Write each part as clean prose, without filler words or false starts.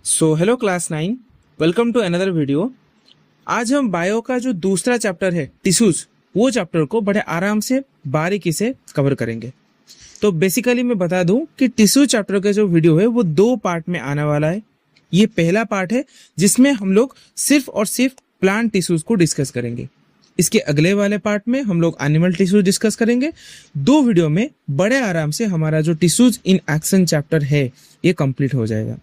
So hello class 9, welcome to another video. आज हम bio का जो दूसरा चैप्टर है टिश्यूज, वो चैप्टर को बड़े आराम से बारीकी से कवर करेंगे। तो बेसिकली मैं बता दूं कि टिश्यू चैप्टर का जो वीडियो है वो दो पार्ट में आने वाला है। ये पहला पार्ट है जिसमें हम लोग सिर्फ और सिर्फ प्लांट टिश्यूज को डिस्कस करेंगे। इसके अगले वाले पार्ट में हम लोग एनिमल टिश्यूज डिस्कस करेंगे। दो वीडियो में बड़े आराम से हमारा जो टिश्यूज इन एक्शन चैप्टर है ये कंप्लीट हो जाएगा।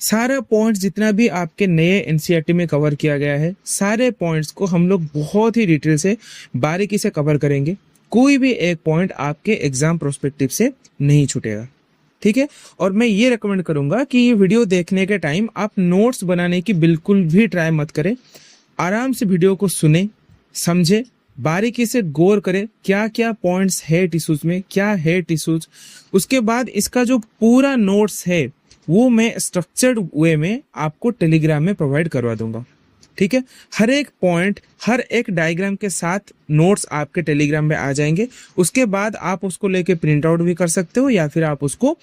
सारा पॉइंट जितना भी आपके नए एनसीईआरटी में कवर किया गया है, सारे पॉइंट्स को हम लोग बहुत ही डिटेल से बारीकी से कवर करेंगे। कोई भी एक पॉइंट आपके एग्जाम प्रोस्पेक्टिव से नहीं छूटेगा, ठीक है। और मैं ये रेकमेंड करूंगा कि ये वीडियो देखने के टाइम आप नोट्स बनाने की बिल्कुल भी ट्राई मत करें। आराम से वीडियो को सुने, समझे, बारीकी से गौर करें क्या क्या पॉइंट्स है टिश्यूज में, क्या है टिश्यूज। उसके बाद इसका जो पूरा नोट्स है वो मैं स्ट्रक्चर्ड वे में आपको टेलीग्राम में प्रोवाइड करवा दूंगा, ठीक है। हर एक पॉइंट, हर एक डायग्राम के साथ नोट्स आपके टेलीग्राम में आ जाएंगे। उसके बाद आप उसको लेके प्रिंट आउट भी कर सकते हो या फिर आप उसको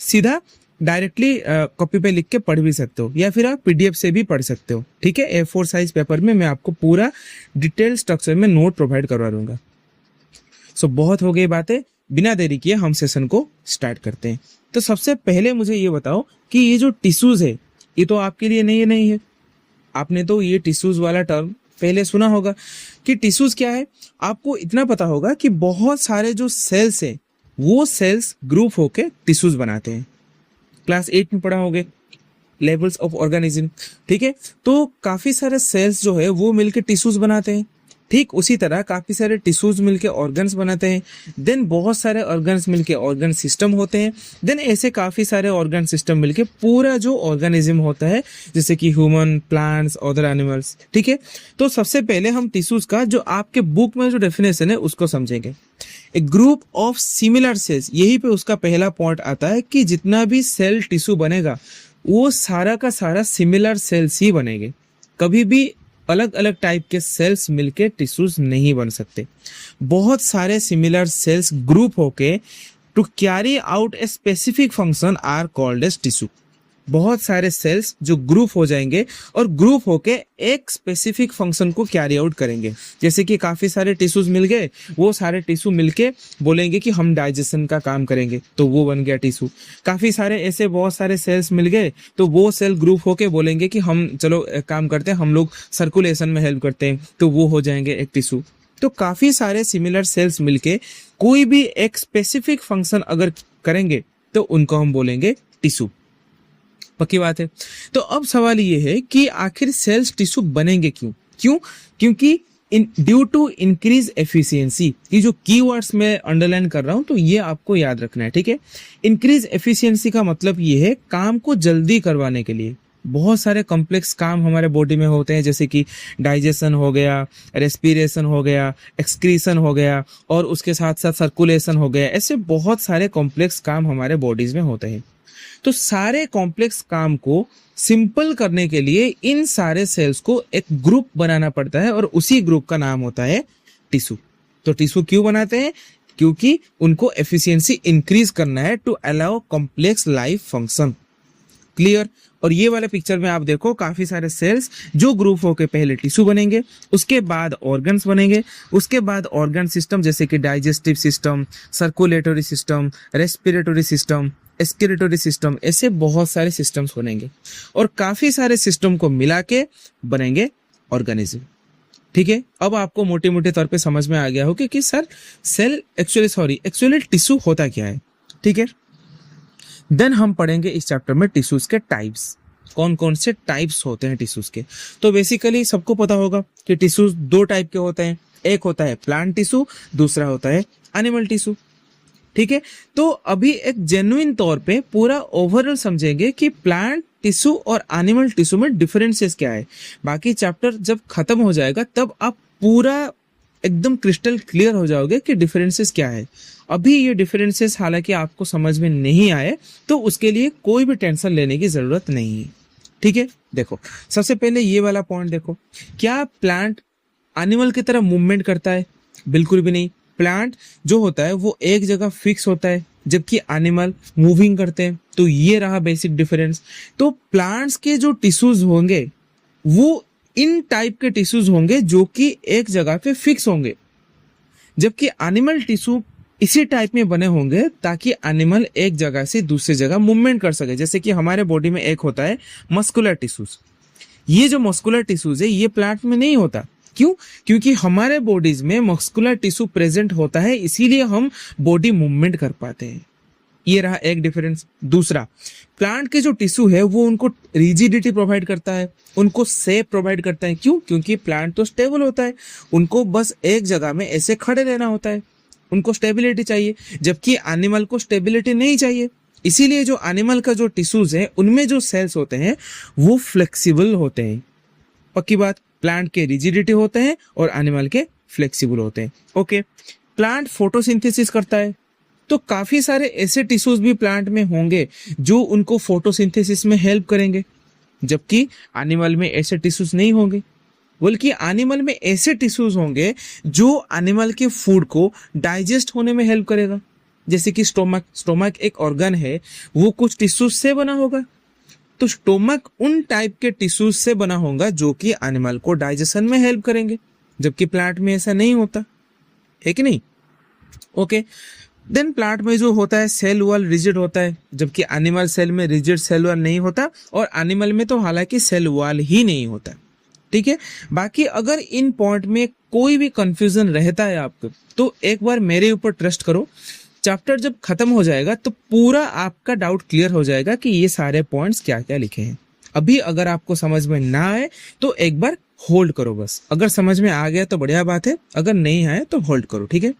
सीधा डायरेक्टली कॉपी पे लिख के पढ़ भी सकते हो या फिर आप पीडीएफ से भी पढ़ सकते हो, ठीक है। A4 साइज पेपर में मैं आपको पूरा डिटेल स्ट्रक्चर में नोट प्रोवाइड करवा दूंगा। सो बहुत हो गई बातें, बिना देरी किए हम सेशन को स्टार्ट करते हैं। तो सबसे पहले मुझे ये बताओ कि ये जो टिश्यूज है ये तो आपके लिए नहीं है। आपने तो ये टिश्यूज वाला टर्म पहले सुना होगा कि टिश्यूज क्या है। आपको इतना पता होगा कि बहुत सारे जो सेल्स है वो सेल्स ग्रुप होके टिश्यूज बनाते हैं। क्लास 8 में पढ़ा होगे लेवल्स ऑफ ऑर्गेनिज्म, ठीक है। तो काफी सारे सेल्स जो है वो मिलके टिश्यूज बनाते हैं। ठीक उसी तरह काफी सारे टिश्यूज मिलके ऑर्गन्स बनाते हैं। देन बहुत सारे ऑर्गन्स मिलके ऑर्गन सिस्टम होते हैं। देन ऐसे काफी सारे ऑर्गन सिस्टम मिलके पूरा जो ऑर्गेनिज्म होता है, जैसे कि ह्यूमन, प्लांट्स, अदर एनिमल्स, ठीक है। तो सबसे पहले हम टिश्यूज का जो आपके बुक में जो डेफिनेशन है उसको समझेंगे। ए ग्रुप ऑफ सिमिलर सेल्स, यही पे उसका पहला पॉइंट आता है कि जितना भी सेल टिश्यू बनेगा वो सारा का सारा सिमिलर सेल्स ही बनेंगे। कभी भी अलग अलग टाइप के सेल्स मिलके टिश्यूज नहीं बन सकते। बहुत सारे सिमिलर सेल्स ग्रुप होके to carry out a specific function are called as tissue. बहुत सारे सेल्स जो ग्रुप हो जाएंगे और ग्रुप होके एक स्पेसिफिक फंक्शन को कैरी आउट करेंगे। जैसे कि काफी सारे टिश्यूज मिल गए, वो सारे टिश्यू मिलके बोलेंगे कि हम डाइजेशन का काम करेंगे, तो वो बन गया टिश्यू। काफी सारे ऐसे बहुत सारे सेल्स मिल गए तो वो सेल ग्रुप होके बोलेंगे कि हम चलो एक काम करते हैं, हम लोग सर्कुलेशन में हेल्प करते हैं, तो वो हो जाएंगे एक टिश्यू। तो काफी सारे सिमिलर सेल्स मिलके कोई भी एक स्पेसिफिक फंक्शन अगर करेंगे तो उनको हम बोलेंगे टिश्यू। पक्की बात है। तो अब सवाल ये है कि आखिर सेल्स टिश्यू बनेंगे क्यों? क्योंकि ड्यू टू इंक्रीज एफिशिएंसी। ये जो कीवर्ड्स मैं अंडरलाइन कर रहा हूं तो ये आपको याद रखना है, ठीक है। इंक्रीज एफिशिएंसी का मतलब ये है काम को जल्दी करवाने के लिए। बहुत सारे कॉम्प्लेक्स काम हमारे बॉडी में होते हैं, जैसे कि डाइजेशन हो गया, रेस्पिरेशन हो गया, एक्सक्रीशन हो गया और उसके साथ साथ सर्कुलेशन हो गया। ऐसे बहुत सारे कॉम्प्लेक्स काम हमारे बॉडीज में होते हैं। तो सारे कॉम्प्लेक्स काम को सिंपल करने के लिए इन सारे सेल्स को एक ग्रुप बनाना पड़ता है और उसी ग्रुप का नाम होता है टिश्यू। तो टिश्यू क्यों बनाते हैं? क्योंकि उनको एफिशिएंसी इंक्रीज करना है to allow complex life function. Clear? और ये वाले पिक्चर में आप देखो काफी सारे सेल्स जो ग्रुप होके पहले टिश्यू बनेंगे, उसके बाद ऑर्गन्स बनेंगे, उसके बाद ऑर्गन सिस्टम जैसे कि digestive system, circulatory system, respiratory system, excretory system, ऐसे बहुत सारे सिस्टम्स बनेंगे और काफी सारे सिस्टम को मिला के बनेंगे ऑर्गेनिज्म, ठीक है। अब आपको मोटे मोटे तौर पे समझ में आ गया हो कि सर सेल एक्चुअली टिश्यू होता क्या है, ठीक है। देन हम पढ़ेंगे इस चैप्टर में टिश्यूज के टाइप्स, कौन कौन से टाइप्स होते हैं टिश्यूज के। तो बेसिकली सबको पता होगा कि टिश्यूज दो टाइप के होते हैं, एक होता है प्लांट टिश्यू, दूसरा होता है एनिमल टिश्यू, ठीक है। तो अभी एक जेन्युइन तौर पे पूरा ओवरऑल समझेंगे कि प्लांट टिश्यू और एनिमल टिश्यू में डिफरेंसेस क्या है। बाकी चैप्टर जब खत्म हो जाएगा तब आप पूरा एकदम क्रिस्टल क्लियर हो जाओगे कि डिफरेंसेस क्या है। अभी ये डिफरेंसेस हालांकि आपको समझ में नहीं आए तो उसके लिए कोई भी टेंशन लेने की जरूरत नहीं है, ठीक है। देखो सबसे पहले ये वाला पॉइंट देखो, क्या प्लांट एनिमल की तरह मूवमेंट करता है? बिल्कुल भी नहीं। प्लांट जो होता है वो एक जगह फिक्स होता है, जबकि एनिमल मूविंग करते हैं। तो ये रहा बेसिक डिफरेंस। तो प्लांट्स के जो टिश्यूज होंगे वो इन टाइप के टिश्यूज होंगे जो कि एक जगह पे फिक्स होंगे, जबकि एनिमल टिश्यू इसी टाइप में बने होंगे ताकि एनिमल एक जगह से दूसरी जगह मूवमेंट कर सके। जैसे कि हमारे बॉडी में एक होता है मस्कुलर टिश्यूज, ये जो मस्कुलर टिश्यूज है ये प्लांट में नहीं होता। क्यों? क्योंकि हमारे बॉडीज में मस्कुलर टिश्यू प्रेजेंट होता है, इसीलिए हम बॉडी मूवमेंट कर पाते हैं। ये रहा एक डिफरेंस। दूसरा, प्लांट के जो टिश्यू है वो उनको रिजिडिटी प्रोवाइड करता है, उनको शेप प्रोवाइड करता है। क्यों? क्योंकि प्लांट तो स्टेबल होता है, उनको बस एक जगह में ऐसे खड़े रहना होता है, उनको स्टेबिलिटी चाहिए, जबकि एनिमल को स्टेबिलिटी नहीं चाहिए। इसीलिए जो एनिमल का जो टिश्यूज है उनमें जो सेल्स होते हैं वो फ्लेक्सिबल होते हैं। पक्की बात, प्लांट के रिजिडिटी होते हैं और एनिमल के फ्लेक्सिबल होते हैं। ओके, प्लांट फोटोसिंथेसिस करता है, तो काफी सारे ऐसे टिश्यूज भी प्लांट में होंगे जो उनको फोटोसिंथेसिस में हेल्प करेंगे, जबकि एनिमल में ऐसे टिश्यूज नहीं होंगे। बल्कि एनिमल में ऐसे टिश्यूज होंगे जो एनिमल के फूड को डाइजेस्ट होने में हेल्प करेगा। जैसे कि स्टोमक एक ऑर्गन है, वो कुछ टिश्यूज से बना होगा, तो स्टोमक उन टाइप के टिश्यूज से बना होगा जो कि एनिमल को डाइजेशन में हेल्प करेंगे, जबकि प्लांट में ऐसा नहीं होता है कि नहीं। ओके, देन प्लांट में जो होता है सेल वॉल रिजिड होता है, जबकि एनिमल सेल में रिजिड सेल वॉल नहीं होता, और एनिमल में तो हालांकि सेल वॉल ही नहीं होता। ठीक है, बाकी अगर इन पॉइंट में कोई भी कंफ्यूजन रहता है आपको तो एक बार मेरे ऊपर ट्रस्ट करो, चैप्टर जब खत्म हो जाएगा तो पूरा आपका डाउट क्लियर हो जाएगा कि ये सारे पॉइंट्स क्या क्या लिखे हैं। अभी अगर आपको समझ में ना आए तो एक बार होल्ड करो बस, अगर समझ में आ गया तो बढ़िया बात है, अगर नहीं आए तो होल्ड करो। ठीक है,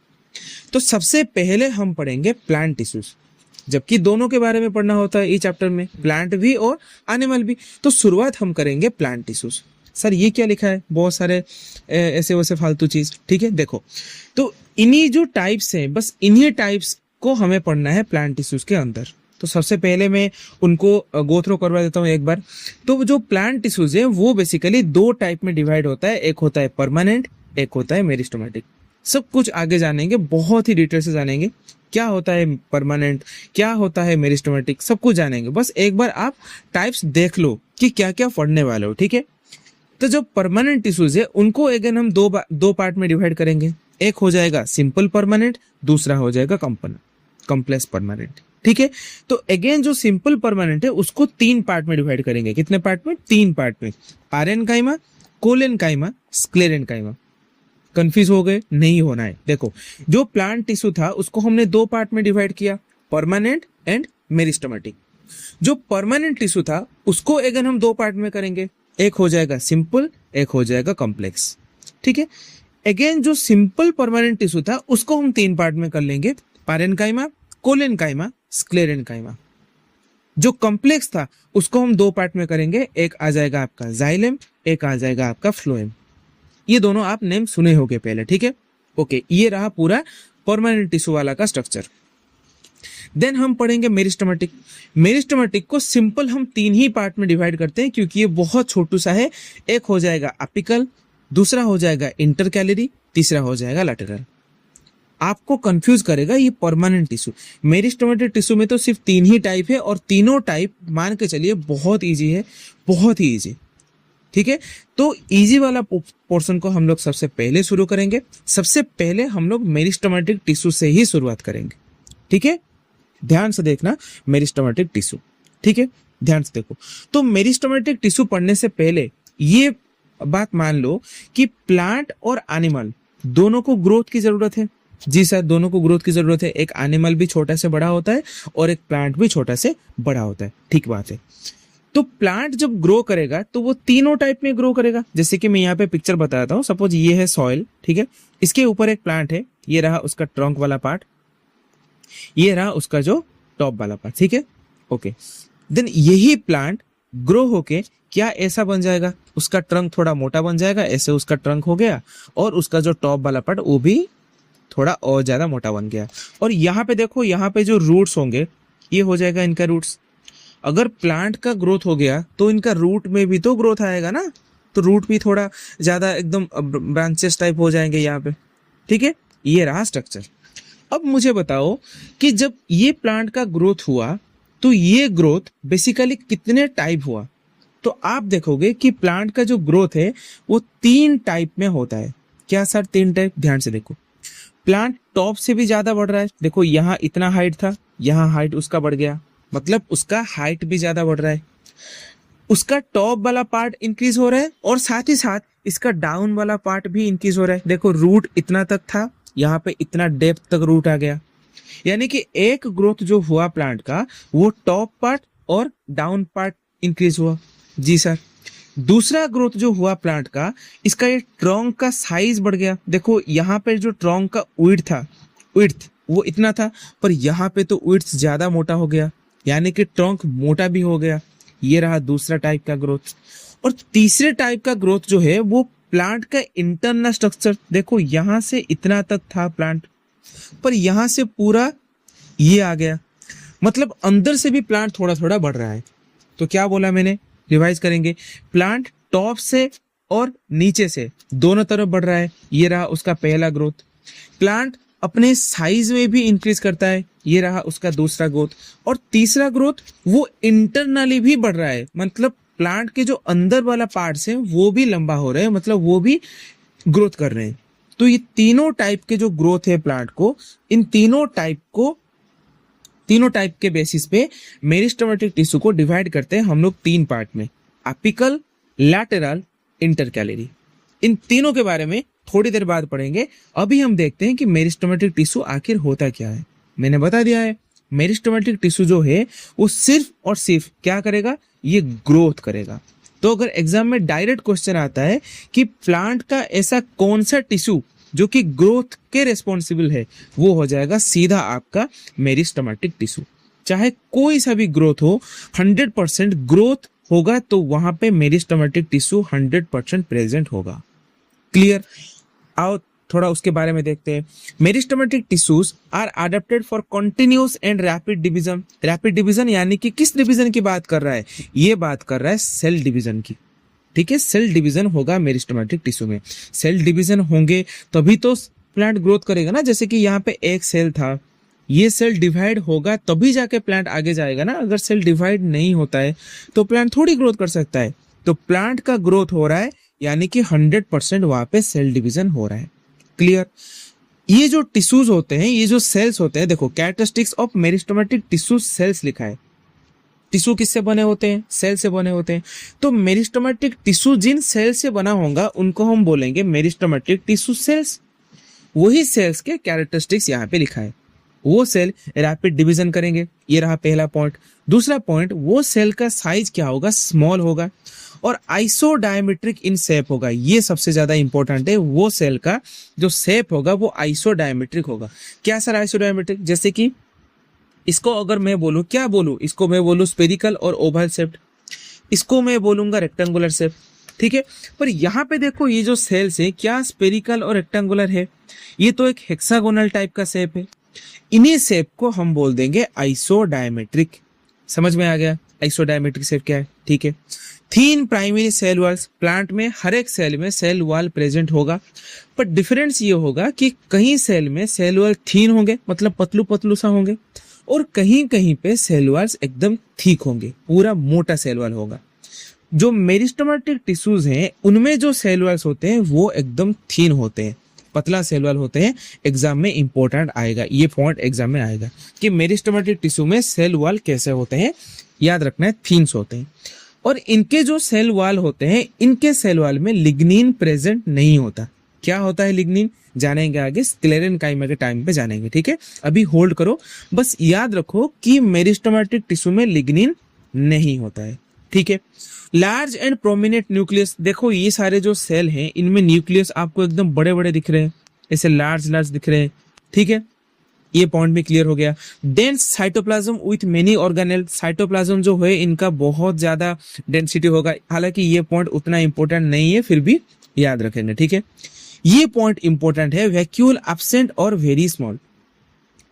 तो सबसे पहले हम पढ़ेंगे प्लांट टिश्यूज, जबकि दोनों के बारे में पढ़ना होता है इस चैप्टर में, प्लांट भी और एनिमल भी। तो शुरुआत हम करेंगे प्लांट टिश्यूज। सर ये क्या लिखा है, बहुत सारे ऐसे वैसे फालतू चीज। ठीक है, देखो, तो इन्हीं जो टाइप्स हैं, बस इन्हीं टाइप्स को हमें पढ़ना है प्लांट टिश्यूज के अंदर। तो सबसे पहले मैं उनको गो थ्रू करवा देता हूँ एक बार। तो जो प्लांट टिश्यूज है वो बेसिकली दो टाइप में डिवाइड होता है, एक होता है परमानेंट, एक होता है मेरिस्टेमेटिक। सब कुछ आगे जानेंगे, बहुत ही डिटेल से जानेंगे क्या होता है परमानेंट, क्या होता है मेरिस्टेमेटिक, सब कुछ जानेंगे। बस एक बार आप टाइप्स देख लो कि क्या क्या पढ़ने वाले हो। ठीक है, तो जो परमानेंट टिश्यूज है उनको अगेन हम दो पार्ट में डिवाइड करेंगे। एक हो जाएगा सिंपल परमानेंट, दूसरा हो जाएगा कॉम्प्लेक्स परमानेंट। ठीक है, तो अगेन जो सिंपल परमानेंट है उसको तीन पार्ट में डिवाइड करेंगे। कितने पार्ट में? तीन पार्ट में, पारेन्काइमा, कोलेन्काइमा, स्क्लेरेन्काइमा। कंफ्यूज हो गए? नहीं होना है। देखो, जो प्लांट टिश्यू था उसको हमने दो पार्ट में डिवाइड किया, परमानेंट एंड मेरिस्टेमेटिक। जो परमानेंट टिश्यू था उसको अगेन हम दो पार्ट में करेंगे, एक हो जाएगा सिंपल, एक हो जाएगा कॉम्प्लेक्स। ठीक है, अगेन जो सिंपल परमानेंट टिश्यू था उसको हम तीन पार्ट में कर लेंगे, पारेन्काइमा, कोलेन्काइमा, स्क्लेरेन्काइमा। जो कॉम्प्लेक्स था उसको हम दो पार्ट में करेंगे, एक आ जाएगा आपका जाइलम, एक आ जाएगा आपका फ्लोएम। ये दोनों आप नेम सुने होंगे पहले। ठीक है, ओके, ये रहा पूरा परमानेंट टिश्यू वाला का स्ट्रक्चर। देन हम पढ़ेंगे मेरिस्टेमेटिक। मेरिस्टेमेटिक को सिंपल हम तीन ही पार्ट में डिवाइड करते हैं क्योंकि ये बहुत छोटू सा है। एक हो जाएगा एपिकल, दूसरा हो जाएगा इंटरकैलरी, तीसरा हो जाएगा लैटरल। आपको कंफ्यूज करेगा ये परमानेंट टिश्यू। मेरिस्टेमेटिक टिश्यू में तो सिर्फ तीन ही टाइप है और तीनों टाइप मान के चलिए बहुत इजी है, बहुत ही इजी। ठीक है, तो इजी वाला पोर्शन को हम लोग सबसे पहले शुरू करेंगे। सबसे पहले हम लोग मेरिस्टेमेटिक टिश्यू से ही शुरुआत करेंगे। ठीक है, ध्यान से देखना मेरिस्टेमेटिक टिश्यू। ठीक है, ध्यान से देखो। तो मेरिस्टेमेटिक टिश्यू पढ़ने से पहले ये बात मान लो कि प्लांट और एनिमल दोनों को ग्रोथ की जरूरत है। जी सर, दोनों को ग्रोथ की जरूरत है। एक एनिमल भी छोटा से बड़ा होता है और एक प्लांट भी छोटा से बड़ा होता है। ठीक बात है। तो प्लांट जब ग्रो करेगा तो वो तीनों टाइप में ग्रो करेगा। जैसे कि मैं यहाँ पे पिक्चर बताता हूँ। सपोज ये है सॉइल, ठीक है, इसके ऊपर एक प्लांट है, ये रहा उसका ट्रंक वाला पार्ट, ये रहा उसका जो टॉप वाला पार्ट। ठीक है, ओके। देन यही प्लांट ग्रो होके क्या ऐसा बन जाएगा, उसका ट्रंक थोड़ा मोटा बन जाएगा, ऐसे उसका ट्रंक हो गया और उसका जो टॉप वाला पार्ट वो भी थोड़ा और ज्यादा मोटा बन गया। और यहाँ पे देखो, यहाँ पे जो रूट्स होंगे ये हो जाएगा इनका रूट्स। अगर प्लांट का ग्रोथ हो गया तो इनका रूट में भी तो ग्रोथ आएगा ना, तो रूट भी थोड़ा ज्यादा एकदम ब्रांचेस टाइप हो जाएंगे यहाँ पे। ठीक है, ये रहा स्ट्रक्चर। अब मुझे बताओ कि जब ये प्लांट का ग्रोथ हुआ तो ये ग्रोथ बेसिकली कितने टाइप हुआ। तो आप देखोगे कि प्लांट का जो ग्रोथ है वो 3 टाइप में होता है। क्या सर 3 टाइप? ध्यान से देखो। प्लांट टॉप से भी ज्यादा बढ़ रहा है, देखो यहाँ इतना हाइट था, यहाँ हाइट उसका बढ़ गया, मतलब उसका हाइट भी ज्यादा बढ़ रहा है। उसका टॉप वाला पार्ट इंक्रीज हो रहा है और साथ ही साथ इसका डाउन वाला पार्ट भी इंक्रीज हो रहा है। देखो रूट इतना तक था, यहाँ पे इतना डेप्थ तक रूट आ गया। यानी कि एक ग्रोथ जो हुआ प्लांट का वो टॉप पार्ट और डाउन पार्ट इंक्रीज हुआ। जी सर। दूसरा ग्रोथ जो हुआ प्लांट का, इसका ये ट्रंक का साइज बढ़ गया। देखो यहाँ पे जो ट्रंक का विड्थ वो इतना था, पर यहाँ पे तो विड्थ ज्यादा मोटा हो गया, यानी कि ट्रंक मोटा भी हो गया। ये रहा दूसरा टाइप का ग्रोथ। और तीसरे टाइप का ग्रोथ जो है वो प्लांट का इंटरनल स्ट्रक्चर। देखो यहाँ से इतना तक था प्लांट, पर यहाँ से पूरा ये आ गया, मतलब अंदर से भी प्लांट थोड़ा थोड़ा बढ़ रहा है। तो क्या बोला मैंने, रिवाइज करेंगे। प्लांट टॉप से और नीचे से दोनों तरफ बढ़ रहा है, ये रहा उसका पहला ग्रोथ। प्लांट अपने साइज में भी इंक्रीज करता है, ये रहा उसका दूसरा ग्रोथ। और तीसरा ग्रोथ वो इंटरनली भी बढ़ रहा है, मतलब प्लांट के जो अंदर वाला पार्ट्स हैं वो भी लंबा हो रहे हैं, मतलब वो भी ग्रोथ कर रहे हैं। तो ये तीनों टाइप के जो ग्रोथ है प्लांट को, इन तीनों टाइप के बेसिस पे मेरिस्टेमेटिक टिश्यू को डिवाइड करते हैं हम लोग 3 पार्ट में, एपिकल, लैटेरल, इंटरकैलरी। इन तीनों के बारे में थोड़ी देर बाद पढ़ेंगे। अभी हम देखते हैं कि मेरिस्टेमेटिक टिश्यू आखिर होता क्या है। मैंने बता दिया है, मेरिस्टेमेटिक टिश्यू जो है वो सिर्फ और सिर्फ क्या करेगा, ये ग्रोथ करेगा। तो अगर एग्जाम में डायरेक्ट क्वेश्चन आता है कि प्लांट का ऐसा कौन सा टिश्यू जो कि ग्रोथ के रिस्पॉन्सिबल है, वो हो जाएगा सीधा आपका मेरिस्टेमेटिक टिश्यू। चाहे कोई सा भी ग्रोथ हो, 100% ग्रोथ होगा तो वहां पे मेरिस्टेमेटिक टिश्यू 100% प्रेजेंट होगा। क्लियर? आओ थोड़ा उसके बारे में देखते हैं। Meristematic tissues are adapted for continuous and rapid division. Rapid division यानी कि किस डिवीजन की बात कर रहा है, ये बात कर रहा है सेल डिवीजन की। ठीक है, सेल डिवीजन होगा मेरिस्टेमेटिक टिश्यू में। सेल डिवीजन होंगे तभी तो प्लांट ग्रोथ करेगा ना। जैसे कि यहाँ पे एक सेल था, ये सेल डिवाइड होगा तभी जाके प्लांट आगे जाएगा ना। अगर सेल डिवाइड नहीं होता है तो प्लांट थोड़ी ग्रोथ कर सकता है। तो प्लांट का ग्रोथ हो रहा है यानी कि 100% वहां पे सेल डिवीजन हो रहा है। क्लियर? ये जो टिश्यूज होते हैं, ये जो सेल्स होते हैं, देखो characteristics of meristematic tissue cells लिखा है। टिश्यू किससे बने होते हैं? सेल से बने होते हैं। तो मेरिस्टेमेटिक टिश्यू जिन सेल से बना होगा उनको हम बोलेंगे मेरिस्टेमेटिक टिश्यू सेल्स। वही सेल्स के कैरेक्टरिस्टिक्स यहाँ पे लिखा है। वो सेल रैपिड डिवीजन करेंगे, ये रहा पहला पॉइंट। दूसरा पॉइंट, वो सेल का साइज क्या होगा, स्मॉल होगा और आइसोडायमेट्रिक इन शेप होगा। ये सबसे ज्यादा इंपॉर्टेंट है, वो सेल का जो शेप होगा वो आइसोडायमेट्रिक होगा। क्या सर आइसोडायमेट्रिक? जैसे कि इसको अगर मैं बोलूं, क्या बोलूं, इसको मैं बोलूं स्पेरिकल और ओवल शेप, इसको मैं बोलूंगा रेक्टेंगुलर शेप। ठीक है, पर यहाँ पे देखो ये जो सेल्स है क्या स्पेरिकल और रेक्टेंगुलर है? ये तो एक हेक्सागोनल टाइप का शेप है। इन्हीं शेप को हम बोल देंगे आइसोडायमेट्रिक। समझ में आ गया आइसोडायमेट्रिक शेप क्या है? ठीक है। थीन प्राइमरी सेल वॉल्स, प्लांट में हर एक सेल में सेल वॉल प्रेजेंट होगा, पर डिफरेंस ये होगा कि कहीं सेल में सेल वॉल थीन होंगे, मतलब पतलू पतलू सा होंगे, और कहीं कहीं पे सेल वॉल्स एकदम थिक होंगे, पूरा मोटा सेल वॉल होगा। जो मेरिस्टेमेटिक टिश्यूज हैं उनमें जो सेल वॉल्स होते हैं वो एकदम थीन होते हैं, पतला सेल वॉल होते हैं। एग्जाम में इंपॉर्टेंट आएगा, ये पॉइंट एग्जाम में आएगा कि मेरिस्टेमेटिक टिश्यू में सेल वॉल कैसे होते हैं, याद रखना है, थीन्स होते हैं। और इनके जो सेल वॉल होते हैं, इनके सेल वॉल में लिग्निन प्रेजेंट नहीं होता। क्या होता है लिग्निन, जानेंगे आगे, स्क्लेरेनकाइमा के टाइम पे जानेंगे। ठीक है, अभी होल्ड करो, बस याद रखो कि मेरिस्टेमेटिक टिश्यू में लिग्निन नहीं होता है। ठीक है। लार्ज एंड प्रोमिनेंट न्यूक्लियस, देखो ये सारे जो सेल हैं इनमें न्यूक्लियस आपको एकदम बड़े बड़े दिख रहे हैं, ऐसे लार्ज लार्ज दिख रहे हैं। ठीक है, ये पॉइंट भी क्लियर हो गया। Dense cytoplasm with many organelle, cytoplasm जो है इनका बहुत ज्यादा डेंसिटी होगा। हालांकि ये पॉइंट उतना इंपॉर्टेंट नहीं है, फिर भी याद रखेंगे। ठीक है, ये पॉइंट इंपॉर्टेंट है। वैक्यूल एब्सेंट और वेरी स्मॉल,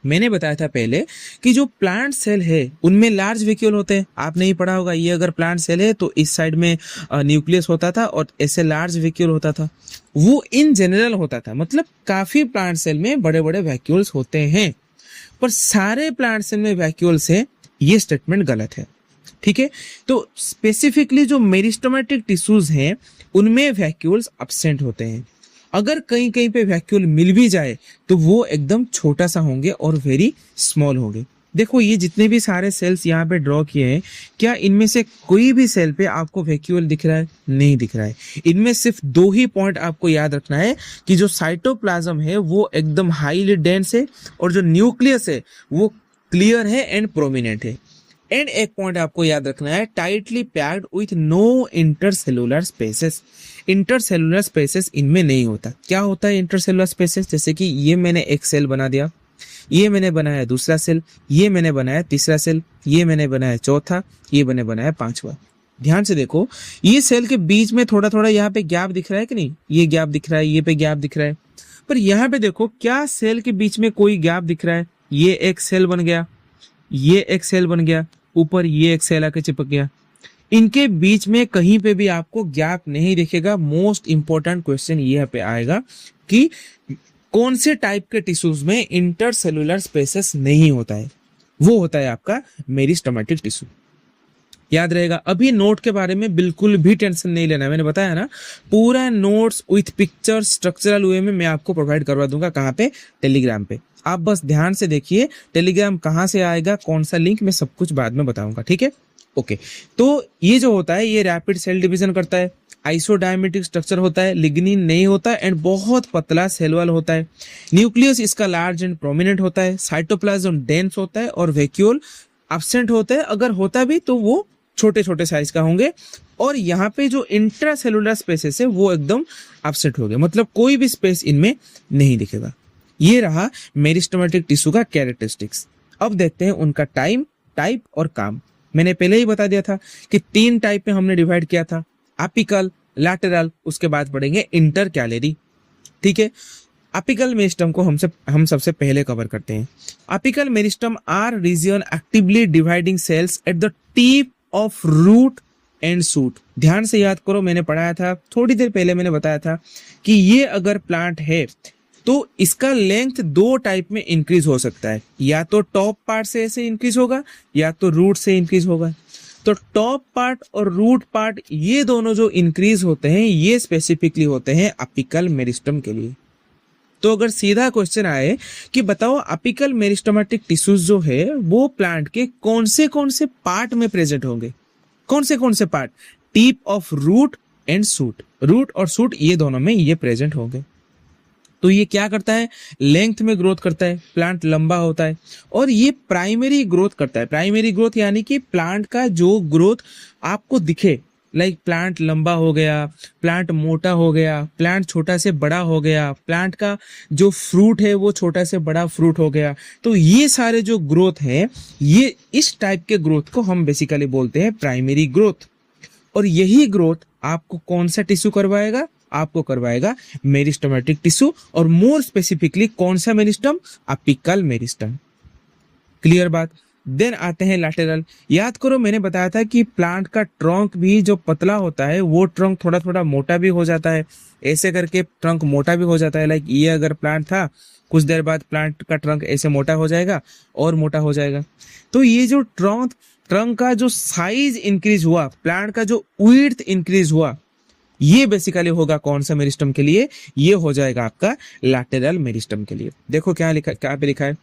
मैंने बताया था पहले कि जो प्लांट सेल है उनमें लार्ज वैक्यूल होते हैं। आपने ही पढ़ा होगा, ये अगर प्लांट सेल है तो इस साइड में न्यूक्लियस होता था और ऐसे लार्ज वैक्यूल होता था। वो इन जनरल होता था, मतलब काफी प्लांट सेल में बड़े बड़े वैक्यूल्स होते हैं, पर सारे प्लांट सेल में वैक्यूल्स है, ये स्टेटमेंट गलत है। ठीक है, तो स्पेसिफिकली जो मेरिस्टेमेटिक टिश्यूज हैं उनमें वैक्यूल्स एब्सेंट होते हैं। अगर कहीं कहीं पे वैक्यूल मिल भी जाए तो वो एकदम छोटा सा होंगे और वेरी स्मॉल होंगे। देखो ये जितने भी सारे सेल्स यहाँ पे ड्रॉ किए हैं, क्या इनमें से कोई भी सेल पे आपको वैक्यूल दिख रहा है? नहीं दिख रहा है। इनमें सिर्फ दो ही पॉइंट आपको याद रखना है कि जो साइटोप्लाज्म है वो एकदम हाईली डेंस है और जो न्यूक्लियस है वो क्लियर है एंड प्रोमिनेंट है। एंड एक पॉइंट आपको याद रखना है, tightly packed with no intercellular spaces. Intercellular spaces इनमें नहीं होता। क्या होता है इंटरसेलुलर स्पेसेस? जैसे कि ये मैंने एक सेल बना दिया, ये मैंने बनाया दूसरा सेल, ये मैंने बनाया तीसरा सेल, ये मैंने बनाया चौथा, ये मैंने बनाया पांचवा। ध्यान से देखो, ये सेल के बीच में थोड़ा थोड़ा यहाँ पे गैप दिख रहा है कि नहीं? ये गैप दिख रहा है, ये पे गैप दिख रहा है, पर यहाँ पे देखो क्या सेल के बीच में कोई गैप दिख रहा है? ये एक सेल बन गया, ये एक सेल बन गया, ऊपर ये एक सेल आके चिपक गया। इनके बीच में कहीं पे भी आपको गैप नहीं दिखेगा। मोस्ट इंपॉर्टेंट क्वेश्चन ये पे आएगा कि कौन से टाइप के टिश्यूज में इंटरसेलुलर स्पेसेस नहीं होता है? वो होता है आपका मेरिस्टेमेटिक टिश्यू। याद रहेगा। अभी नोट के बारे में बिल्कुल भी टेंशन नहीं लेना, मैंने बताया ना, पूरा नोट्स विथ पिक्चर स्ट्रक्चरल वे में मैं आपको प्रोवाइड करवा दूंगा। कहाँ पे? टेलीग्राम पे। आप बस ध्यान से देखिए टेलीग्राम कहाँ से आएगा, कौन सा लिंक, मैं सब कुछ बाद में बताऊंगा। ठीक है, ओके। तो ये जो होता है ये रैपिड सेल डिवीजन करता है, आइसोडायमेट्रिक स्ट्रक्चर होता है, लिग्निन नहीं होता एंड बहुत पतला सेल वॉल होता है। न्यूक्लियस इसका लार्ज एंड प्रोमिनेंट होता है, साइटोप्लाज्म डेंस होता है और वैक्यूल एब्सेंट होता है। अगर होता भी तो वो छोटे छोटे साइज का होंगे। और यहाँ पे जो इंट्रासेलुलर स्पेसेस है वो एकदम एब्सेंट हो गए, मतलब कोई भी स्पेस इनमें नहीं दिखेगा। ये रहा मेरिस्टेमेटिक टिश्यू का कैरेक्टरिस्टिक्स। अब देखते हैं उनका टाइप और काम। मैंने पहले ही बता दिया था कि 3 टाइप में हमने डिवाइड किया था, एपिकल, लैटरल, उसके बाद पढ़ेंगे इंटरकैलरी। ठीक है, एपिकल मेरिस्टम को हम सबसे पहले कवर करते हैं। Apical meristem are region actively dividing cells at the tip of root and shoot. ध्यान से याद करो, मैंने पढ़ाया था थोड़ी देर पहले, मैंने बताया था कि ये अगर प्लांट है तो इसका लेंथ 2 टाइप में इंक्रीज हो सकता है, या तो टॉप पार्ट से ऐसे इंक्रीज होगा या तो रूट से इंक्रीज होगा। तो टॉप पार्ट और रूट पार्ट ये दोनों जो इंक्रीज होते हैं ये स्पेसिफिकली होते हैं एपिकल मेरिस्टम के लिए। तो अगर सीधा क्वेश्चन आए कि बताओ एपिकल मेरिस्टेमेटिक टिश्यूज जो है वो प्लांट के कौन से पार्ट में प्रेजेंट होंगे? कौन से part? Tip of root and shoot. Root और शूट ये दोनों में ये प्रेजेंट होंगे। तो ये क्या करता है? लेंथ में ग्रोथ करता है, प्लांट लंबा होता है और ये प्राइमरी ग्रोथ करता है। प्राइमरी ग्रोथ यानी कि प्लांट का जो ग्रोथ आपको दिखे, लाइक प्लांट लंबा हो गया, प्लांट मोटा हो गया, प्लांट छोटा से बड़ा हो गया, प्लांट का जो फ्रूट है वो छोटा से बड़ा फ्रूट हो गया। तो ये सारे जो ग्रोथ है, ये इस टाइप के ग्रोथ को हम बेसिकली बोलते हैं प्राइमरी ग्रोथ। और यही ग्रोथ आपको कौन सा टिश्यू करवाएगा? आपको करवाएगा मेरिस्टेमेटिक टिश्यू, और मोर स्पेसिफिकली कौन सा मेरिस्टम? Apical meristem. क्लियर बात। देन आते हैं लैटरल। याद करो मैंने बताया था कि प्लांट का ट्रंक भी जो पतला होता है वो ट्रंक थोड़ा थोड़ा मोटा भी हो जाता है, ऐसे करके ट्रंक मोटा भी हो जाता है। लाइक ये अगर प्लांट था, कुछ देर बाद प्लांट का ट्रंक ऐसे मोटा हो जाएगा और मोटा हो जाएगा। तो ये जो ट्रंक का जो साइज इंक्रीज हुआ, प्लांट का जो विड्थ इंक्रीज हुआ, ये बेसिकली होगा कौन सा मेरिस्टम के लिए? ये हो जाएगा आपका लैटरल मेरिस्टम के लिए। देखो क्या पे लिखा है,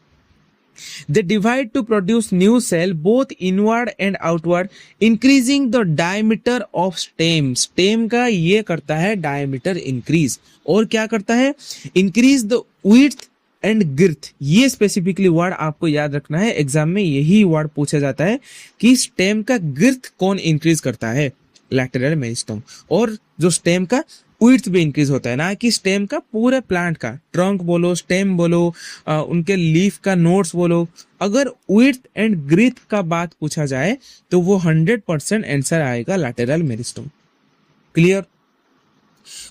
they divide to produce new cell both inward and outward increasing the diameter of stem। stem का ये करता है diameter increase, और क्या करता है? increase the width and girth। ये स्पेसिफिकली वर्ड आपको याद रखना है, एग्जाम में यही वर्ड पूछा जाता है कि स्टेम का गिर्थ कौन इंक्रीज करता है? Lateral meristem. और जो स्टेम का विड्थ भी इंक्रीज होता है, ना कि स्टेम का पूरे प्लांट का, ट्रंक बोलो, स्टेम बोलो, उनके लीफ का नोट्स बोलो, अगर विड्थ एंड ग्रीथ का बात पूछा जाए तो वो 100% आंसर आएगा लैटरल मेरिस्टम। क्लियर?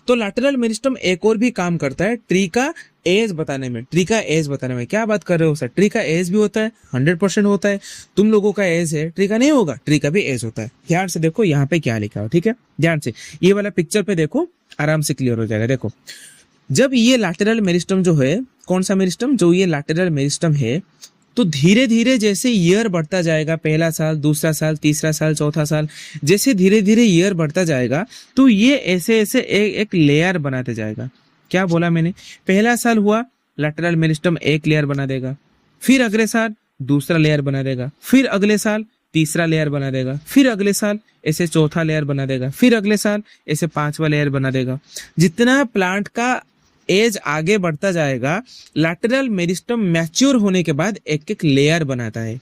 तो लैटरल मेरिस्टम एक और भी काम करता है ट्री का एज बताने में। ट्री का एज बताने में क्या बात कर रहे हो सर? ट्री का एज भी होता है, 100% होता है। तुम लोगों का एज है, ट्री का नहीं होगा? ट्री का भी एज होता है। ध्यान से देखो यहाँ पे क्या लिखा हो, ठीक है? ध्यान से ये वाला पिक्चर पे देखो, आराम से क्लियर हो जाएगा। देखो, जब ये लैटरल मेरिस्टम जो है, कौन सा मेरिस्टम? जो ये लैटरल मेरिस्टम है, तो धीरे धीरे जैसे ईयर बढ़ता जाएगा, पहला साल, दूसरा साल, तीसरा साल, चौथा साल, जैसे धीरे धीरे ईयर बढ़ता जाएगा, तो ये ऐसे ऐसे एक लेयर बनाते जाएगा। क्या बोला मैंने? पहला साल हुआ, लैटरल मेरिस्टम एक लेयर बना देगा, फिर अगले साल दूसरा लेयर बना देगा, फिर अगले साल तीसरा लेयर बना देगा, फिर अगले साल ऐसे चौथा लेयर बना देगा, फिर अगले साल ऐसे पांचवा लेयर बना देगा। जितना प्लांट का एज आगे बढ़ता जाएगा, लैटरल मेरिस्टम मैच्योर होने के बाद एक एक लेयर बनाता है।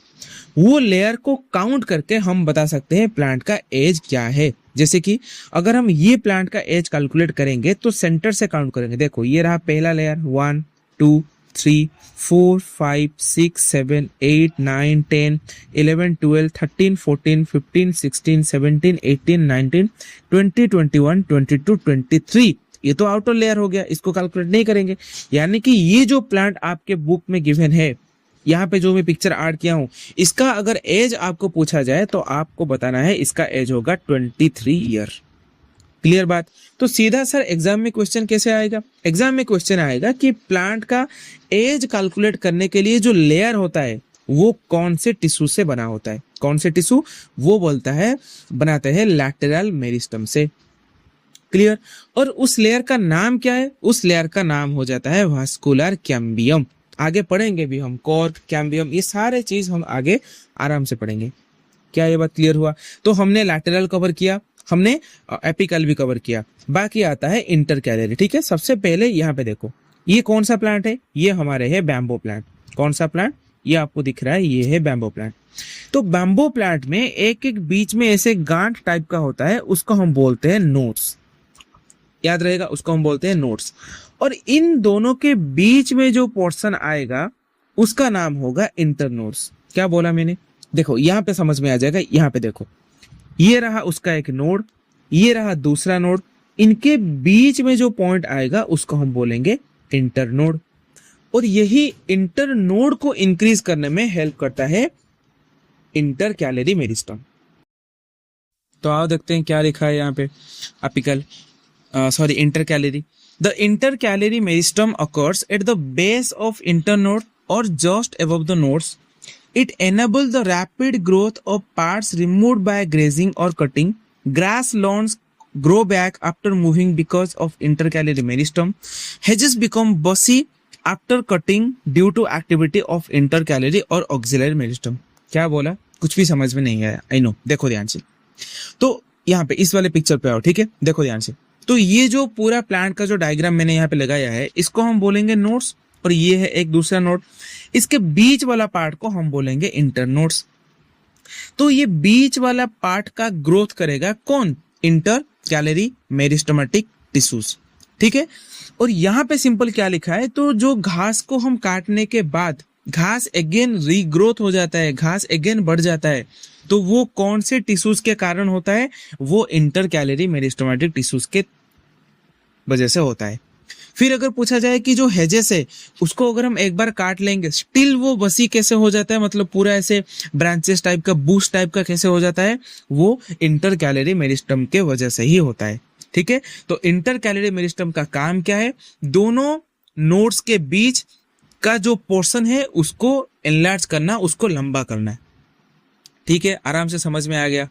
वो लेयर को काउंट करके हम बता सकते हैं प्लांट का एज क्या है। जैसे कि अगर हम ये प्लांट का एज कैलकुलेट करेंगे तो सेंटर से काउंट करेंगे। देखो, ये रहा पहला लेयर, 1 2 3 4 5 6 7 8 9 10 11 12 13 14 15 16 17 18 19 20 21 22 23। ये तो आउटर लेयर हो गया, इसको कैलकुलेट नहीं करेंगे। यानी कि ये जो प्लांट आपके बुक में गिवन है, यहाँ पे जो मैं पिक्चर ऐड किया हूँ, इसका अगर एज आपको पूछा जाए तो आपको बताना है इसका एज होगा 23 ईयर। क्लियर बात? तो सीधा सर एग्जाम में क्वेश्चन कैसे आएगा? एग्जाम में क्वेश्चन आएगा कि प्लांट का एज कैलकुलेट करने के लिए जो लेयर होता है वो कौन से टिश्यू से बना होता है। कौन से टिश्यू? वो बोलता है बनाते हैं लैटरल मेरिस्टम से। क्लियर? और उस लेयर का नाम क्या है? उस लेयर का नाम हो जाता है वास्कुलर कैम्बियम। आगे पढ़ेंगे भी हम, कॉर्क, कैम्बियम, ये सारे चीज हम आगे आराम से पढ़ेंगे। क्या ये बात क्लियर हुआ? तो हमने लैटरल कवर किया, हमने एपिकल भी कवर किया, बाकी आता है इंटरकैलरी। ठीक है, सबसे पहले यहाँ पे देखो, ये कौन सा प्लांट है? ये हमारे है बैम्बो प्लांट। कौन सा प्लांट? ये आपको दिख रहा है, ये है बैम्बो प्लांट। तो बैम्बो प्लांट में एक एक बीच में ऐसे गांठ टाइप का होता है, उसको हम बोलते हैं नोड्स। याद रहेगा, उसको हम बोलते हैं नोड्स। और इन दोनों के बीच में जो पोर्शन आएगा उसका नाम होगा इंटरनोड्स। क्या बोला मैंने? देखो यहाँ पे समझ में आ जाएगा। यहाँ पे देखो, ये रहा उसका एक नोड, ये रहा दूसरा नोड, इनके बीच में जो पॉइंट आएगा उसको हम बोलेंगे इंटरनोड। और यही इंटरनोड को इंक्रीज करने में हेल्प करता है इंटरकैलरी मेरिस्टम। तो आओ देखते हैं क्या लिखा है यहाँ पे। Apical intercalary. The intercalary meristem occurs at the base of internode or just above the nodes. It enables the rapid growth of parts removed by grazing or cutting. Grass lawns grow back after moving because of intercalary meristem. Hedges become bushy after cutting due to activity of intercalary or auxiliary meristem. क्या बोला? कुछ भी समझ में नहीं आया, I know. देखो ध्यान से, तो यहाँ पे इस वाले पिक्चर पे आओ, ठीक है? देखो ध्यान से, तो ये जो पूरा प्लांट का जो डायग्राम मैंने यहाँ पे लगाया है, इसको हम बोलेंगे नोड्स, और ये है एक दूसरा नोड। इसके बीच वाला पार्ट को हम बोलेंगे इंटरनोड्स। तो ये बीच वाला पार्ट का ग्रोथ करेगा कौन? Intercalary meristematic tissues. ठीक है, और यहाँ पे सिंपल क्या लिखा है, तो जो घास को हम काटने के बाद घास अगेन रीग्रोथ हो जाता है, घास अगेन बढ़ जाता है, तो वो कौन से टिश्यूज के कारण होता है? वो इंटरकैलरी मेरिस्टेमेटिक टिश्यूज के वजह से होता है। फिर अगर पूछा जाए कि जो हेजेस है उसको अगर हम एक बार काट लेंगे, स्टिल वो बसी कैसे हो जाता है, मतलब पूरा ऐसे ब्रांचेस टाइप का, बूस्ट टाइप का कैसे हो जाता है? वो इंटरकैलरी मेरिस्टम के वजह से ही होता है। ठीक है, तो इंटरकैलरी मेरिस्टम का काम क्या है? दोनों नोड्स के बीच का जो पोर्शन है उसको एनलार्ज करना, उसको लंबा करना है। ठीक है, आराम से समझ में आ गया?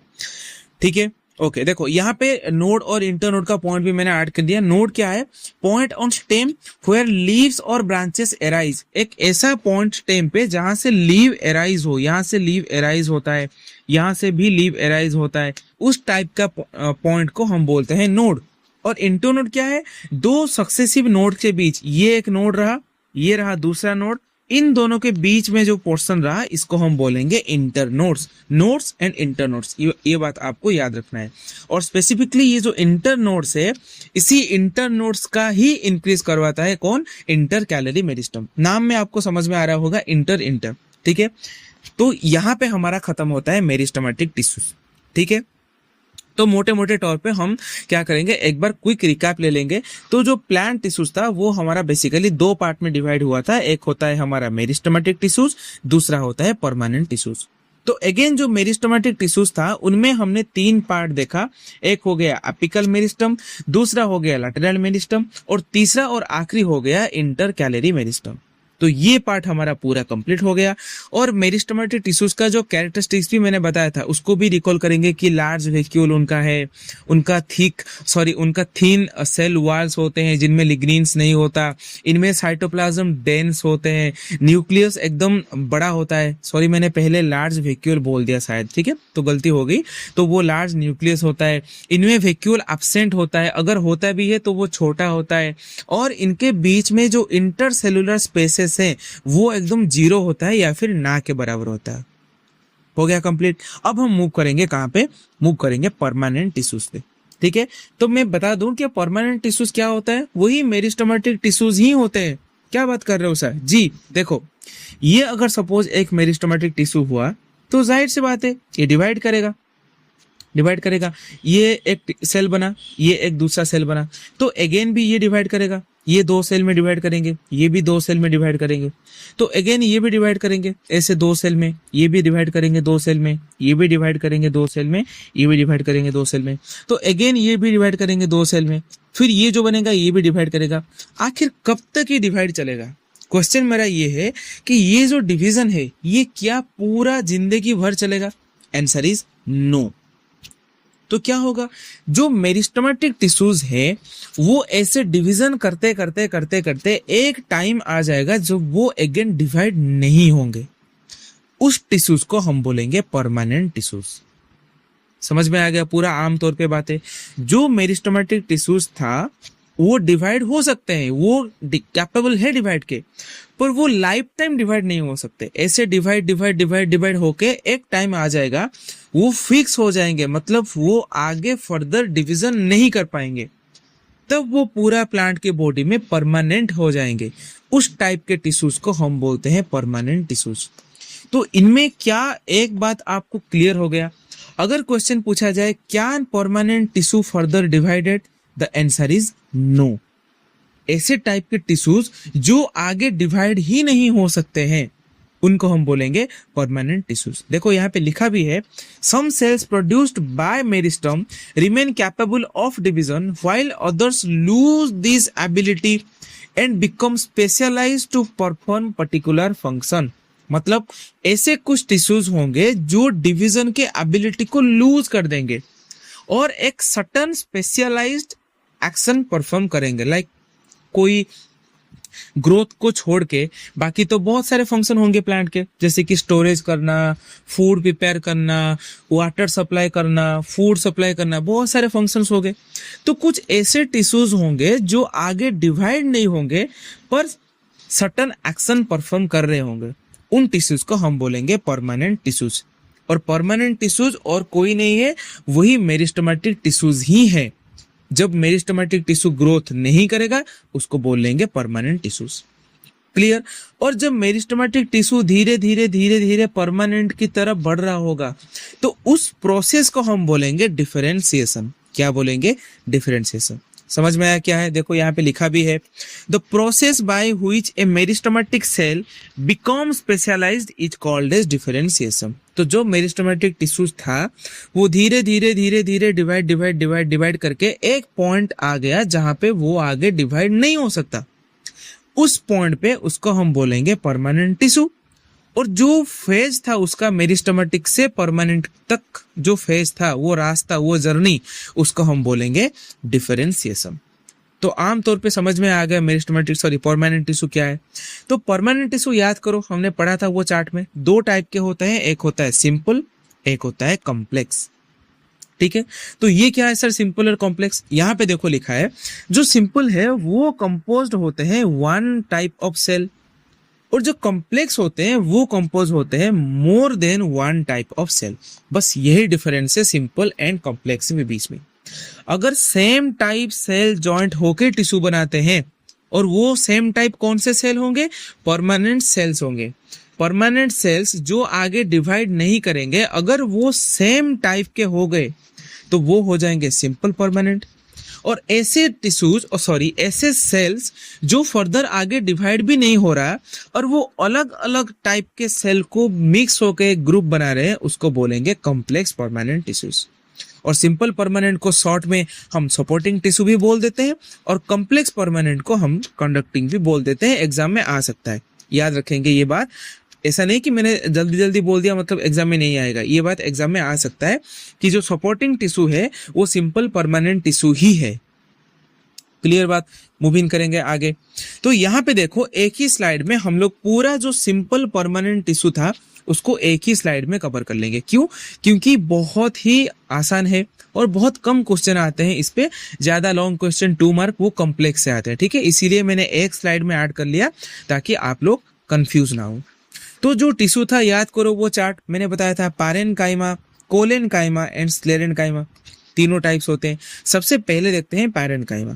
ठीक है, ओके। देखो यहाँ पे नोड और इंटरनोड का पॉइंट भी मैंने ऐड कर दिया। नोड क्या है? Point on stem where leaves और ब्रांचेस एराइज। एक ऐसा पॉइंट स्टेम पे जहां से लीव एराइज हो, यहाँ से लीव एराइज होता है, यहाँ से भी लीव एराइज होता है, उस टाइप का पॉइंट को हम बोलते हैं नोड। और इंटरनोड क्या है? दो सक्सेसिव नोड के बीच, ये एक नोड रहा, ये रहा दूसरा नोड, इन दोनों के बीच में जो पोर्शन रहा इसको हम बोलेंगे इंटरनोड्स। नोड्स एंड इंटरनोड्स, ये बात आपको याद रखना है। और स्पेसिफिकली ये जो इंटरनोड्स है, इसी इंटरनोड्स का ही इंक्रीज करवाता है कौन? Intercalary meristem. नाम में आपको समझ में आ रहा होगा, इंटर। ठीक है, तो यहाँ पे हमारा खत्म होता है मेरिस्टेमेटिक टिश्यूज। ठीक है, तो मोटे मोटे तौर पे हम क्या करेंगे, एक बार क्विक रिकैप ले लेंगे। तो जो प्लांट टिश्यूज था वो हमारा बेसिकली दो पार्ट में डिवाइड हुआ था। एक होता है हमारा मेरिस्टेमेटिक टिश्यूज, दूसरा होता है परमानेंट टिश्यूज। तो अगेन जो मेरिस्टेमेटिक टिश्यूज था उनमें हमने तीन पार्ट देखा। एक हो गया एपिकल मेरिस्टम, दूसरा हो गया लैटेरल मेरिस्टम, और तीसरा और आखिरी हो गया इंटरकैलरी मेरिस्टम। तो ये पार्ट हमारा पूरा कंप्लीट हो गया। और मेरिस्टेमेटिक टिश्यूज का जो कैरेक्टरिस्टिक्स भी मैंने बताया था उसको भी रिकॉल करेंगे कि लार्ज वैक्यूल उनका है, उनका थिन सेल वॉल्स होते हैं जिनमें लिग्निन्स नहीं होता, इनमें साइटोप्लाज्म डेंस होते हैं, न्यूक्लियस एकदम बड़ा होता है। सॉरी, मैंने पहले लार्ज वैक्यूल बोल दिया शायद, ठीक है, तो गलती हो गई। तो वो लार्ज न्यूक्लियस होता है, इनमें वैक्यूल एब्सेंट होता है, अगर होता भी है तो वो छोटा होता है, और इनके बीच में जो इंटरसेलुलर स्पेसेस है वो एकदम जीरो होता है या फिर ना के बराबर होता है। हो गया कंप्लीट। अब हम मूव करेंगे कहां पे, मूव करेंगे परमानेंट टिश्यूज पे, ठीक है। तो मैं बता दूं कि परमानेंट टिश्यूज क्या होता है, वही मेरिस्टेमेटिक टिश्यूज ही होते हैं। क्या बात कर रहे हो सर जी? देखो, ये अगर सपोज एक मेरिस्टेमेटिक टिश्यू हुआ तो जाहिर सी बात है ये डिवाइड करेगा, ये एक सेल बना, ये एक दूसरा सेल बना, तो अगेन भी ये डिवाइड करेगा, ये दो सेल में डिवाइड करेंगे, ये भी दो सेल में डिवाइड करेंगे, तो अगेन ये भी डिवाइड करेंगे ऐसे दो सेल में, ये भी डिवाइड करेंगे दो सेल में, ये भी डिवाइड करेंगे दो सेल में, ये भी डिवाइड करेंगे दो सेल में, तो अगेन ये भी डिवाइड करेंगे दो सेल में, फिर ये जो बनेगा ये भी डिवाइड करेगा। आखिर कब तक ये डिवाइड चलेगा? क्वेश्चन मेरा ये है कि ये जो डिवीजन है ये क्या पूरा जिंदगी भर चलेगा? Answer is no. तो क्या होगा, जो मेरिस्टेमेटिक टिश्यूज है वो ऐसे डिवीजन करते करते करते करते एक टाइम आ जाएगा जब वो अगेन डिवाइड नहीं होंगे। उस टिश्यूज को हम बोलेंगे परमानेंट टिश्यूज। समझ में आ गया पूरा आमतौर पे बातें? जो मेरिस्टेमेटिक टिश्यूज था वो डिवाइड हो सकते हैं, वो कैपेबल है डिवाइड के, पर वो लाइफ टाइम डिवाइड नहीं हो सकते। ऐसे डिवाइड होके एक टाइम आ जाएगा वो फिक्स हो जाएंगे, मतलब वो आगे फर्दर डिवीजन नहीं कर पाएंगे, तब वो पूरा प्लांट के बॉडी में परमानेंट हो जाएंगे। उस टाइप के टिश्यूज को हम बोलते हैं परमानेंट टिश्यूज। तो इनमें क्या एक बात आपको क्लियर हो गया? अगर क्वेश्चन पूछा जाए क्या permanent tissue further divided, the answer is no. ऐसे टाइप के टिश्यूज जो आगे डिवाइड ही नहीं हो सकते हैं उनको हम बोलेंगे परमानेंट टिश्यूज। देखो यहाँ पे लिखा भी है, some cells produced by meristem remain capable of division while others lose this ability and become specialised to perform particular function. मतलब ऐसे कुछ टिश्यूज होंगे जो डिवीजन के एबिलिटी को लूज कर देंगे और एक सर्टेन स्पेशलाइज्ड एक्शन परफॉर्म करेंगे। लाइक कोई ग्रोथ को छोड़ के बाकी तो बहुत सारे फंक्शन होंगे प्लांट के, जैसे कि स्टोरेज करना, फूड प्रिपेयर करना, वाटर सप्लाई करना, फूड सप्लाई करना, बहुत सारे फंक्शंस हो गए। तो कुछ ऐसे टिश्यूज होंगे जो आगे डिवाइड नहीं होंगे पर सर्टेन एक्शन परफॉर्म कर रहे होंगे, उन टिश्यूज को हम बोलेंगे परमानेंट टिश्यूज। और परमानेंट टिश्यूज और कोई नहीं है, वही मेरिस्टेमेटिक टिश्यूज ही है। जब मेरिस्टेमेटिक टिश्यू ग्रोथ नहीं करेगा उसको बोल लेंगे परमानेंट टिश्यूज। क्लियर? और जब मेरिस्टेमेटिक टिश्यू धीरे धीरे परमानेंट की तरफ बढ़ रहा होगा तो उस प्रोसेस को हम बोलेंगे डिफरेंशिएशन। क्या बोलेंगे? डिफरेंशिएशन। समझ में आया क्या है? देखो यहाँ पे लिखा भी है, the process by which a meristematic cell become specialised is called as differentiation. तो जो मेरिस्टेमेटिक टिश्यूज था वो धीरे धीरे डिवाइड करके एक पॉइंट आ गया जहां पे वो आगे डिवाइड नहीं हो सकता। उस पॉइंट पे उसको हम बोलेंगे परमानेंट टिश्यू। और जो फेज था उसका मेरिस्टेमेटिक से परमानेंट तक जो फेज था, वो रास्ता, वो जर्नी, उसको हम बोलेंगे डिफरेंशिएशन। तो आमतौर पे समझ में आ गया परमानेंट टिश्यू क्या है। तो परमानेंट टिश्यू याद करो, हमने पढ़ा था वो चार्ट में, दो टाइप के होते हैं, एक होता है सिंपल, एक होता है कॉम्प्लेक्स। ठीक है, तो ये क्या है सर सिंपल और कॉम्प्लेक्स? यहाँ पे देखो लिखा है, जो सिंपल है वो कंपोज्ड होते हैं वन टाइप ऑफ सेल, और जो कॉम्प्लेक्स होते हैं वो कंपोज होते हैं more than one type of cell. बस यही डिफरेंस है सिंपल एंड कॉम्प्लेक्स के बीच में। अगर सेम टाइप सेल जॉइंट होके टिश्यू बनाते हैं, और वो सेम टाइप कौन से सेल होंगे? परमानेंट सेल्स होंगे। परमानेंट सेल्स जो आगे डिवाइड नहीं करेंगे, अगर वो सेम टाइप के हो गए तो वो हो जाएंगे सिंपल परमानेंट। और ऐसे टिश्यूज ऐसे सेल्स जो फर्दर आगे डिवाइड भी नहीं हो रहा और वो अलग अलग टाइप के सेल को मिक्स होकर ग्रुप बना रहे हैं, उसको बोलेंगे कॉम्प्लेक्स परमानेंट टिश्यूज। और सिंपल परमानेंट को शॉर्ट में हम सपोर्टिंग टिश्यू भी बोल देते हैं और कॉम्प्लेक्स परमानेंट को हम कंडक्टिंग भी बोल देते हैं। एग्जाम में आ सकता है, याद रखेंगे ये बात। ऐसा नहीं कि मैंने जल्दी जल्दी बोल दिया मतलब एग्जाम में नहीं आएगा, ये बात एग्जाम में आ सकता है कि जो सपोर्टिंग टिश्यू है वो सिंपल परमानेंट टिश्यू ही है। क्लियर बात। मूविंग करेंगे आगे। तो यहाँ पे देखो एक ही स्लाइड में हम लोग पूरा जो सिंपल परमानेंट टिश्यू था उसको एक ही स्लाइड में कवर कर लेंगे। क्यों? क्योंकि बहुत ही आसान है और बहुत कम क्वेश्चन आते हैं इस पे। ज्यादा लॉन्ग क्वेश्चन 2 मार्क वो कॉम्प्लेक्स से आते हैं, ठीक है। इसीलिए मैंने एक स्लाइड में ऐड कर लिया ताकि आप लोग कंफ्यूज ना हो। तो जो टिश्यू था याद करो, वो चार्ट मैंने बताया था, पैरेन्काइमा, कोलेनकाइमा एंड स्क्लेरेन्काइमा, तीनों टाइप्स होते हैं। सबसे पहले देखते हैं पैरेन्काइमा।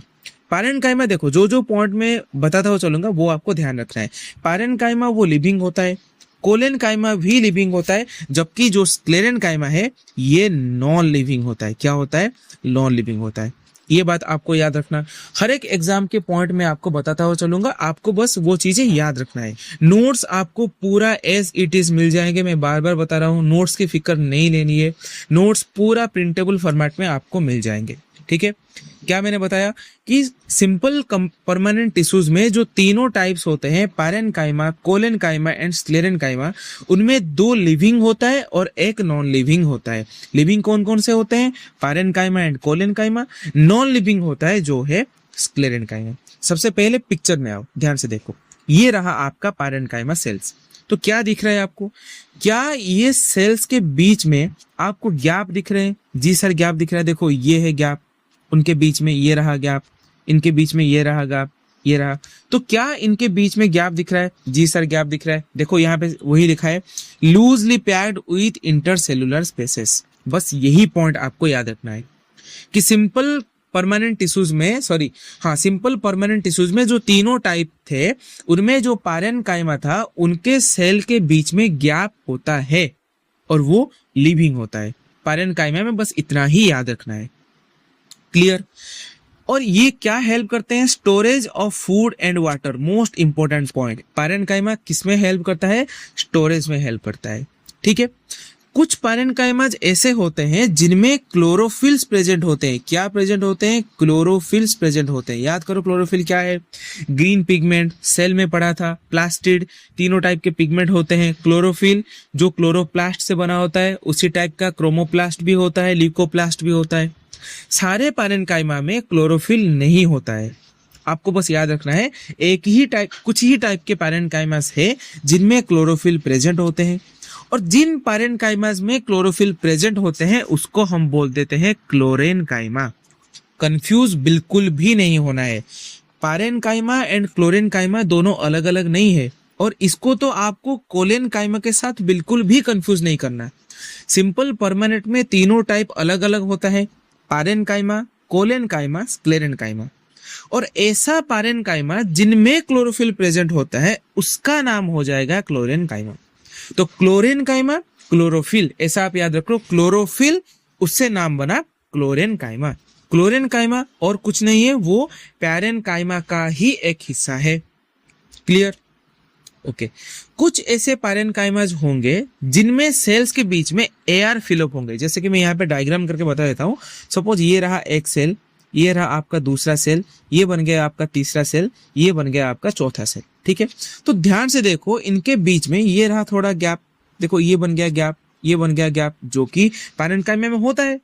पैरेन्काइमा देखो जो पॉइंट में बताता हुआ चलूंगा वो आपको ध्यान रखना है। पैरेन्काइमा वो लिविंग होता है, कोलेनकाइमा भी लिविंग होता है, जबकि जो स्क्लेरेन्काइमा है ये नॉन लिविंग होता है। क्या होता है? नॉन लिविंग होता है। ये बात आपको याद रखना। हर एक एग्जाम के पॉइंट में आपको बताता हुआ चलूंगा, आपको बस वो चीजें याद रखना है। नोट्स आपको पूरा एज इट इज मिल जाएंगे, मैं बार बार बता रहा हूँ, नोट्स की फिक्र नहीं लेनी है। नोट्स पूरा प्रिंटेबल फॉर्मेट में आपको मिल जाएंगे, ठीक है। क्या मैंने बताया कि सिंपल परमानेंट टिश्यूज में जो तीनों टाइप्स होते हैं, पैरेन्काइमा, कोलेनकाइमा एंड स्क्लेरेन्काइमा, उनमें 2 लिविंग होता है और एक नॉन लिविंग होता है। लिविंग कौन कौन से होते हैं? Parenchyma and collenchyma. Non living होता है जो है स्क्लेरेन्काइमा। सबसे पहले पिक्चर में आओ, ध्यान से देखो। ये रहा आपका पैरेन्काइमा सेल्स। तो क्या दिख रहा है आपको? क्या ये सेल्स के बीच में आपको गैप दिख रहे हैं? जी सर गैप दिख रहा है। देखो ये है गैप, उनके बीच में ये रहा गैप, इनके बीच में ये रहा गैप, ये रहा। तो क्या इनके बीच में गैप दिख रहा है? जी सर गैप दिख रहा है। देखो यहाँ पे वही लिखा है, loosely packed with intercellular spaces. बस यही पॉइंट आपको याद रखना है कि सिंपल परमानेंट टिश्यूज में जो तीनों टाइप थे उनमें जो पैरेन्काइमा था उनके सेल के बीच में गैप होता है और वो लिविंग होता है। पैरेन्काइमा में बस इतना ही याद रखना है। क्लियर? और ये क्या हेल्प करते हैं? Storage of food and water. Most important point, parenchyma किसमें हेल्प करता है? स्टोरेज में हेल्प करता है, ठीक है। कुछ पैरेन्काइमाज ऐसे होते हैं जिनमें क्लोरोफिल्स प्रेजेंट होते हैं। क्या प्रेजेंट होते हैं? क्लोरोफिल्स प्रेजेंट होते हैं। याद करो क्लोरोफिल क्या है? ग्रीन पिगमेंट, सेल में पढ़ा था, प्लास्टिड, तीनों टाइप के पिगमेंट होते हैं। क्लोरोफिल जो क्लोरोप्लास्ट से बना होता है, उसी टाइप का क्रोमोप्लास्ट भी होता है, ल्यूकोप्लास्ट भी होता है। सारे पैरेन्काइमा में क्लोरोफिल नहीं होता है। आपको बस याद रखना है कुछ ही टाइप के पैरेन्काइमास है जिनमें क्लोरोफिल प्रेजेंट होते हैं, और जिन पैरेन्काइमास में क्लोरोफिल प्रेजेंट होते हैं उसको हम बोल देते हैं क्लोरेन्काइमा। कंफ्यूज बिल्कुल भी नहीं होना है। पैरेन्काइमा एंड क्लोरेन्काइमा दोनों अलग अलग नहीं है, और इसको तो आपको कोलेनकाइमा के साथ बिल्कुल भी कंफ्यूज नहीं करना। सिंपल परमानेंट में तीनों टाइप अलग अलग होता है, पैरेन्काइमा, कोलेनकाइमा, स्क्लेरेन्काइमा। और ऐसा पैरेन्काइमा जिनमें क्लोरोफिल प्रेजेंट होता है उसका नाम हो जाएगा क्लोरेन्काइमा। तो क्लोरेन्काइमा, क्लोरोफिल, ऐसा आप याद रखो, क्लोरोफिल उससे नाम बना क्लोरेन्काइमा। क्लोरेन्काइमा और कुछ नहीं है, वो पैरेन्काइमा का ही एक हिस्सा है। क्लियर? ओके। कुछ ऐसे पैरेन्काइमाज होंगे जिनमें सेल्स के बीच में एयर फिलअप होंगे। जैसे कि मैं यहाँ पे डायग्राम करके बता देता हूँ। सपोज ये रहा एक सेल, ये रहा आपका दूसरा सेल, ये बन गया आपका तीसरा सेल, ये बन गया आपका चौथा सेल, ठीक है। तो ध्यान से देखो, इनके बीच में ये रहा थोड़ा गैप, देखो ये बन गया गैप, ये बन गया गैप, जो कि पैरेन्काइमा में होता है।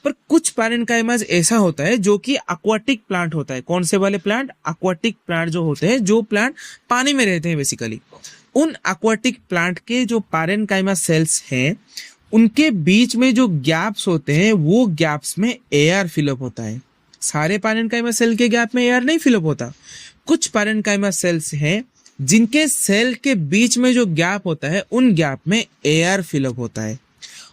पर कुछ पैरेन्काइमाज ऐसा होता है जो कि एक्वाटिक प्लांट होता है। कौन से वाले प्लांट? एक्वाटिक प्लांट जो होते हैं, जो प्लांट पानी में रहते हैं बेसिकली। उन एक्वाटिक प्लांट के जो पैरेन्काइमा सेल्स हैं उनके बीच में जो गैप्स होते हैं वो गैप्स में एयर फिलअप होता है। सारे पैरेन्काइमा सेल के गैप में एयर नहीं फिलअप होता। कुछ पैरेन्काइमा सेल्स हैं जिनके सेल के बीच में जो गैप होता है उन गैप में एयर फिलअप होता है,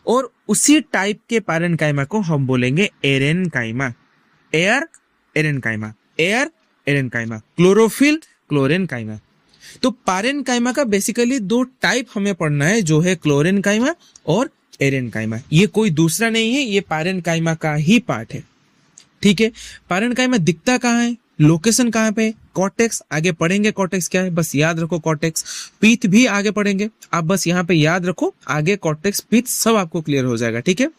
और उसी टाइप के पैरेन्काइमा को हम बोलेंगे एरेन्काइमा। Air एरेन्काइमा, air एरेन्काइमा, chlorophyll क्लोरेन्काइमा। तो पैरेन्काइमा का बेसिकली 2 टाइप हमें पढ़ना है, जो है क्लोरेन्काइमा और एरेनकाइमा। ये कोई दूसरा नहीं है, ये पारेनकाइमा का ही पार्ट है। ठीक है, पारेनकाइमा दिखता कहाँ है, लोकेशन कहाँ पे, कॉर्टेक्स, आगे पढ़ेंगे कॉर्टेक्स क्या है, बस याद रखो कॉर्टेक्स। पीथ भी आगे पढ़ेंगे, आप बस यहाँ पे याद रखो, आगे कॉर्टेक्स पीथ सब आपको क्लियर हो जाएगा। ठीक है,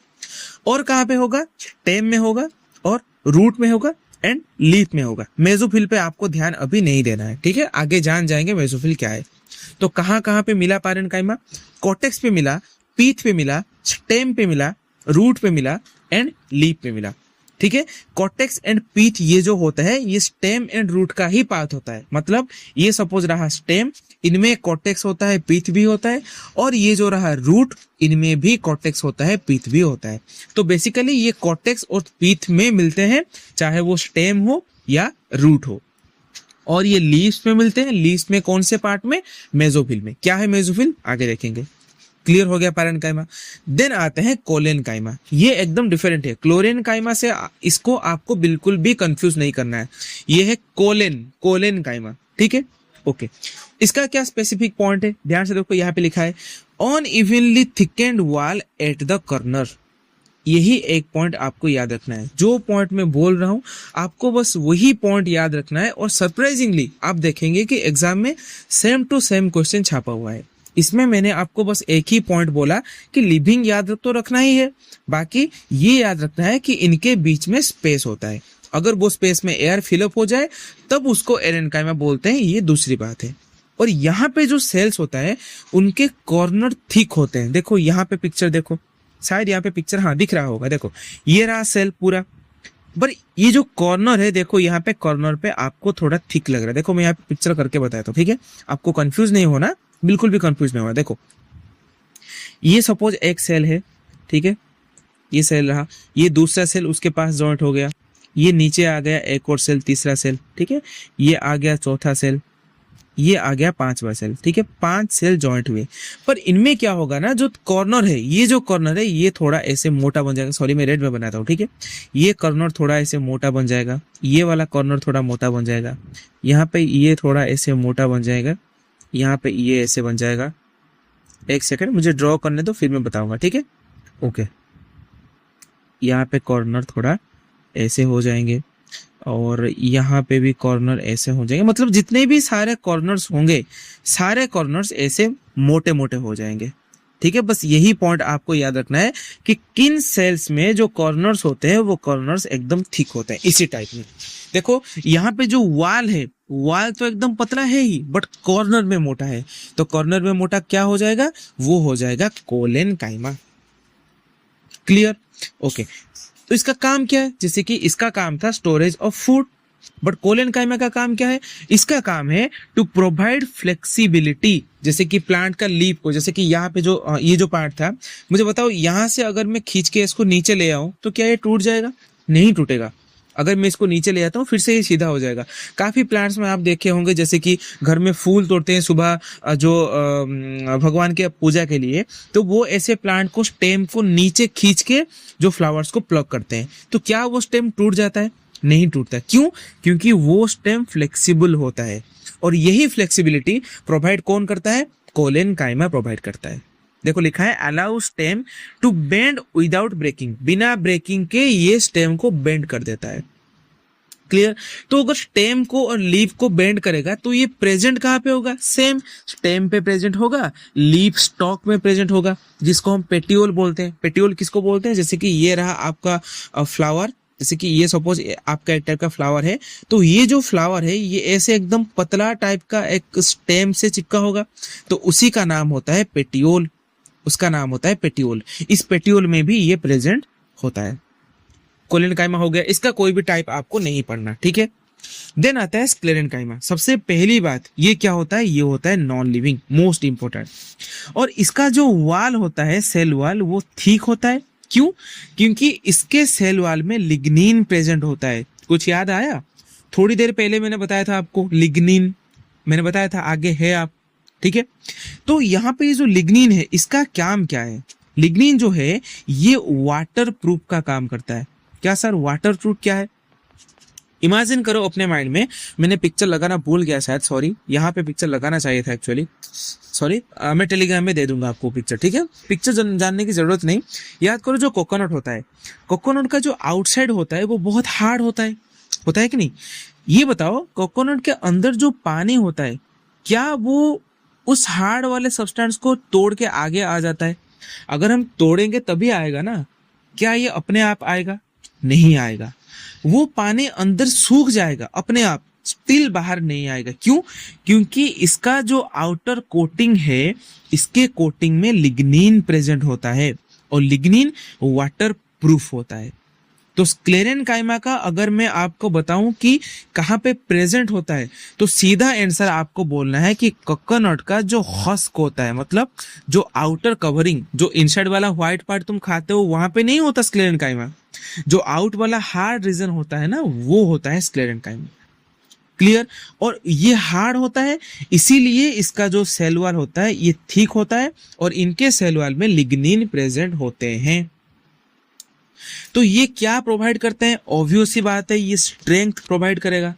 और कहाँ पे होगा, स्टेम में होगा और रूट में होगा एंड लीफ में होगा। मेसोफिल पे आपको ध्यान अभी नहीं देना है। ठीक है, आगे जान जाएंगे मेसोफिल क्या है। तो कहाँ कहाँ पे मिला पारेनकाइमा, कॉर्टेक्स पे मिला, पीथ पे मिला, स्टेम पे मिला, रूट पे मिला एंड लीफ पे मिला। ठीक है, कॉर्टेक्स एंड पीथ ये जो होता है ये स्टेम एंड रूट का ही पार्ट होता है। मतलब ये सपोज रहा स्टेम, इनमें कॉर्टेक्स होता है, पीथ भी होता है, और ये जो रहा रूट, इनमें भी कॉर्टेक्स होता है, पीथ भी होता है। तो बेसिकली ये कॉर्टेक्स और पीथ में मिलते हैं, चाहे वो स्टेम हो या रूट हो। और ये लीव्स में मिलते हैं, लीव्स में कौन से पार्ट में, मेसोफिल में। क्या है मेसोफिल, आगे देखेंगे। क्लियर हो गया पारेनकाइमा। देन आते हैं कोलेनकाइमा। ये एकदम डिफरेंट है क्लोरेनकाइमा से, इसको आपको बिल्कुल भी कंफ्यूज नहीं करना है। ये है कोलेनकाइमा। ठीक है, ओके। इसका क्या स्पेसिफिक पॉइंट है, ध्यान से देखो, यहाँ पे लिखा है on evenly thickened wall at the corner. यही एक पॉइंट आपको याद रखना है। जो पॉइंट मैं बोल रहा हूं आपको बस वही पॉइंट याद रखना है। और सरप्राइजिंगली आप देखेंगे कि एग्जाम में सेम टू सेम क्वेश्चन छापा हुआ है। इसमें मैंने आपको बस एक ही पॉइंट बोला कि लिविंग याद तो रखना ही है, बाकी ये याद रखना है कि इनके बीच में स्पेस होता है। अगर वो स्पेस में एयर फिलअप हो जाए तब उसको एरेनकाइमा बोलते हैं, ये दूसरी बात है। और यहाँ पे जो सेल्स होता है उनके कॉर्नर थिक होते हैं। देखो यहाँ पे पिक्चर देखो, शायद यहाँ पे पिक्चर हाँ दिख रहा होगा। देखो ये रहा सेल पूरा, पर ये जो कॉर्नर है देखो यहाँ पे कॉर्नर पे आपको थोड़ा थिक लग रहा है। देखो मैं यहाँ पे पिक्चर करके बताया था, ठीक है, आपको कंफ्यूज नहीं होना, बिल्कुल भी कंफ्यूज नहीं होना। देखो ये सपोज एक सेल है, ठीक है, ये सेल रहा, ये दूसरा सेल उसके पास जॉइंट हो गया, ये नीचे आ गया एक और सेल, तीसरा सेल, ठीक है, ये आ गया चौथा सेल, ये आ गया पांचवा सेल। ठीक है, 5 सेल जॉइंट हुए। पर इनमें क्या होगा ना, जो कॉर्नर है, ये जो कॉर्नर है ये थोड़ा ऐसे मोटा बन जाएगा। सॉरी मैं रेड में बनाता हूँ, ठीक है, ये कॉर्नर थोड़ा ऐसे मोटा बन जाएगा, ये वाला कॉर्नर थोड़ा मोटा बन जाएगा, यहाँ पे ये थोड़ा ऐसे मोटा बन जाएगा, यहाँ पे ये ऐसे बन जाएगा। एक सेकंड मुझे ड्रॉ करने दो, फिर मैं बताऊंगा, ठीक है, ओके। यहाँ पे कॉर्नर थोड़ा ऐसे हो जाएंगे और यहाँ पे भी कॉर्नर ऐसे हो जाएंगे। मतलब जितने भी सारे कॉर्नर्स होंगे, सारे कॉर्नर्स ऐसे मोटे मोटे हो जाएंगे। ठीक है, बस यही पॉइंट आपको याद रखना है कि किन सेल्स में जो कॉर्नर्स होते हैं वो कॉर्नर्स एकदम थिक होते हैं, इसी टाइप में। देखो यहाँ पे जो वाल है, वाल तो एकदम पतला है ही, बट कॉर्नर में मोटा है। तो कॉर्नर में मोटा क्या हो जाएगा, वो हो जाएगा कोलेनकाइमा। Clear, okay. तो इसका काम क्या है, जैसे कि इसका काम था storage of food, but collenchyma का काम क्या है, इसका काम है टू प्रोवाइड फ्लेक्सिबिलिटी। जैसे कि प्लांट का लीफ को, जैसे कि यहाँ पे जो ये जो पार्ट था, मुझे बताओ यहाँ से अगर मैं खींच के इसको नीचे ले आऊं तो क्या ये टूट जाएगा, नहीं टूटेगा। अगर मैं इसको नीचे ले आता हूँ फिर से ये सीधा हो जाएगा। काफी प्लांट्स में आप देखे होंगे, जैसे कि घर में फूल तोड़ते हैं सुबह जो भगवान के पूजा के लिए, तो वो ऐसे प्लांट को, स्टेम को नीचे खींच के जो फ्लावर्स को प्लग करते हैं, तो क्या वो स्टेम टूट जाता है, नहीं टूटता। क्यों, क्योंकि वो स्टेम फ्लेक्सिबल होता है। और यही फ्लेक्सिबिलिटी प्रोवाइड कौन करता है, कोलेनकाइमा प्रोवाइड करता है। देखो लिखा है allow stem to bend without breaking, बिना ब्रेकिंग के ये स्टेम को बेंड कर देता है। क्लियर, तो अगर स्टेम को और लीफ को बेंड करेगा तो ये प्रेजेंट कहाँ पे होगा, सेम स्टेम पे प्रेजेंट होगा, लीफ स्टॉक में प्रेजेंट होगा, जिसको हम पेटियोल बोलते हैं। पेटियोल किसको बोलते हैं, जैसे कि ये रहा आपका फ्लावर, जैसे कि ये सपोज आपका एक टाइप का फ्लावर है, तो ये जो फ्लावर है ये ऐसे एकदम पतला टाइप का एक स्टेम से चिपका होगा, तो उसी का नाम होता है पेटियोल, उसका नाम होता है पेटियोल। इस पेटियोल में भी ये प्रेजेंट होता है। कोलेनकाइमा हो गया, इसका कोई भी टाइप आपको नहीं पढ़ना, ठीक है। देन आता है स्क्लेरेनकाइमा। सबसे पहली बात ये क्या होता है, ये होता है नॉन लिविंग, मोस्ट इंपोर्टेंट। और इसका जो वाल होता है, सेल वाल, वो थिक होता है। क्यों, क्योंकि इसके सेल वाल में लिग्निन प्रेजेंट होता है। कुछ याद आया, थोड़ी देर पहले मैंने बताया था आपको, लिग्निन मैंने बताया था, आगे है आप, ठीक है। तो यहाँ पे जो लिग्निन है इसका काम क्या है, लिग्निन जो है ये वाटर प्रूफ का काम करता है। क्या सर, वाटर प्रूफ क्या है, इमेजिन करो अपने माइंड में, मैंने पिक्चर लगाना भूल गया शायद, सॉरी, यहाँ पे पिक्चर लगाना चाहिए था एक्चुअली, सॉरी, मैं टेलीग्राम में दे दूंगा आपको पिक्चर, ठीक है। पिक्चर जानने की जरूरत नहीं। याद करो जो कोकोनट होता है, कोकोनट का जो आउटसाइड होता है वो बहुत हार्ड होता है कि नहीं। ये बताओ कोकोनट के अंदर जो पानी होता है, क्या वो उस हार्ड वाले सब्सटेंस को तोड़ के आगे आ जाता है? अगर हम तोड़ेंगे तभी आएगा ना, क्या ये अपने आप आएगा? नहीं आएगा। वो पानी अंदर सूख जाएगा अपने आप, स्टिल बाहर नहीं आएगा। क्यों? क्योंकि इसका जो आउटर कोटिंग है, इसके कोटिंग में लिग्निन प्रेजेंट होता है और लिग्निन वाटर प्रूफ होता है। तो स्क्लेरेनकाइमा का अगर मैं आपको बताऊं कि कहाँ पे प्रेजेंट होता है, तो सीधा आंसर आपको बोलना है कि कोकोनट का जो हस्क होता है, मतलब जो आउटर कवरिंग, जो इनसाइड वाला व्हाइट पार्ट तुम खाते हो, वहां पे नहीं होता स्क्लेरेनकाइमा। जो आउट वाला हार्ड रीजन होता है ना, वो होता है स्क्लेरेनकाइमा। क्लियर? और ये हार्ड होता है, इसीलिए इसका जो सेल वॉल होता है ये थिक होता है और इनके सेल वॉल में लिग्निन प्रेजेंट होते हैं। तो ये क्या प्रोवाइड करते हैं? ऑब्वियस सी बात है, ये स्ट्रेंथ प्रोवाइड करेगा,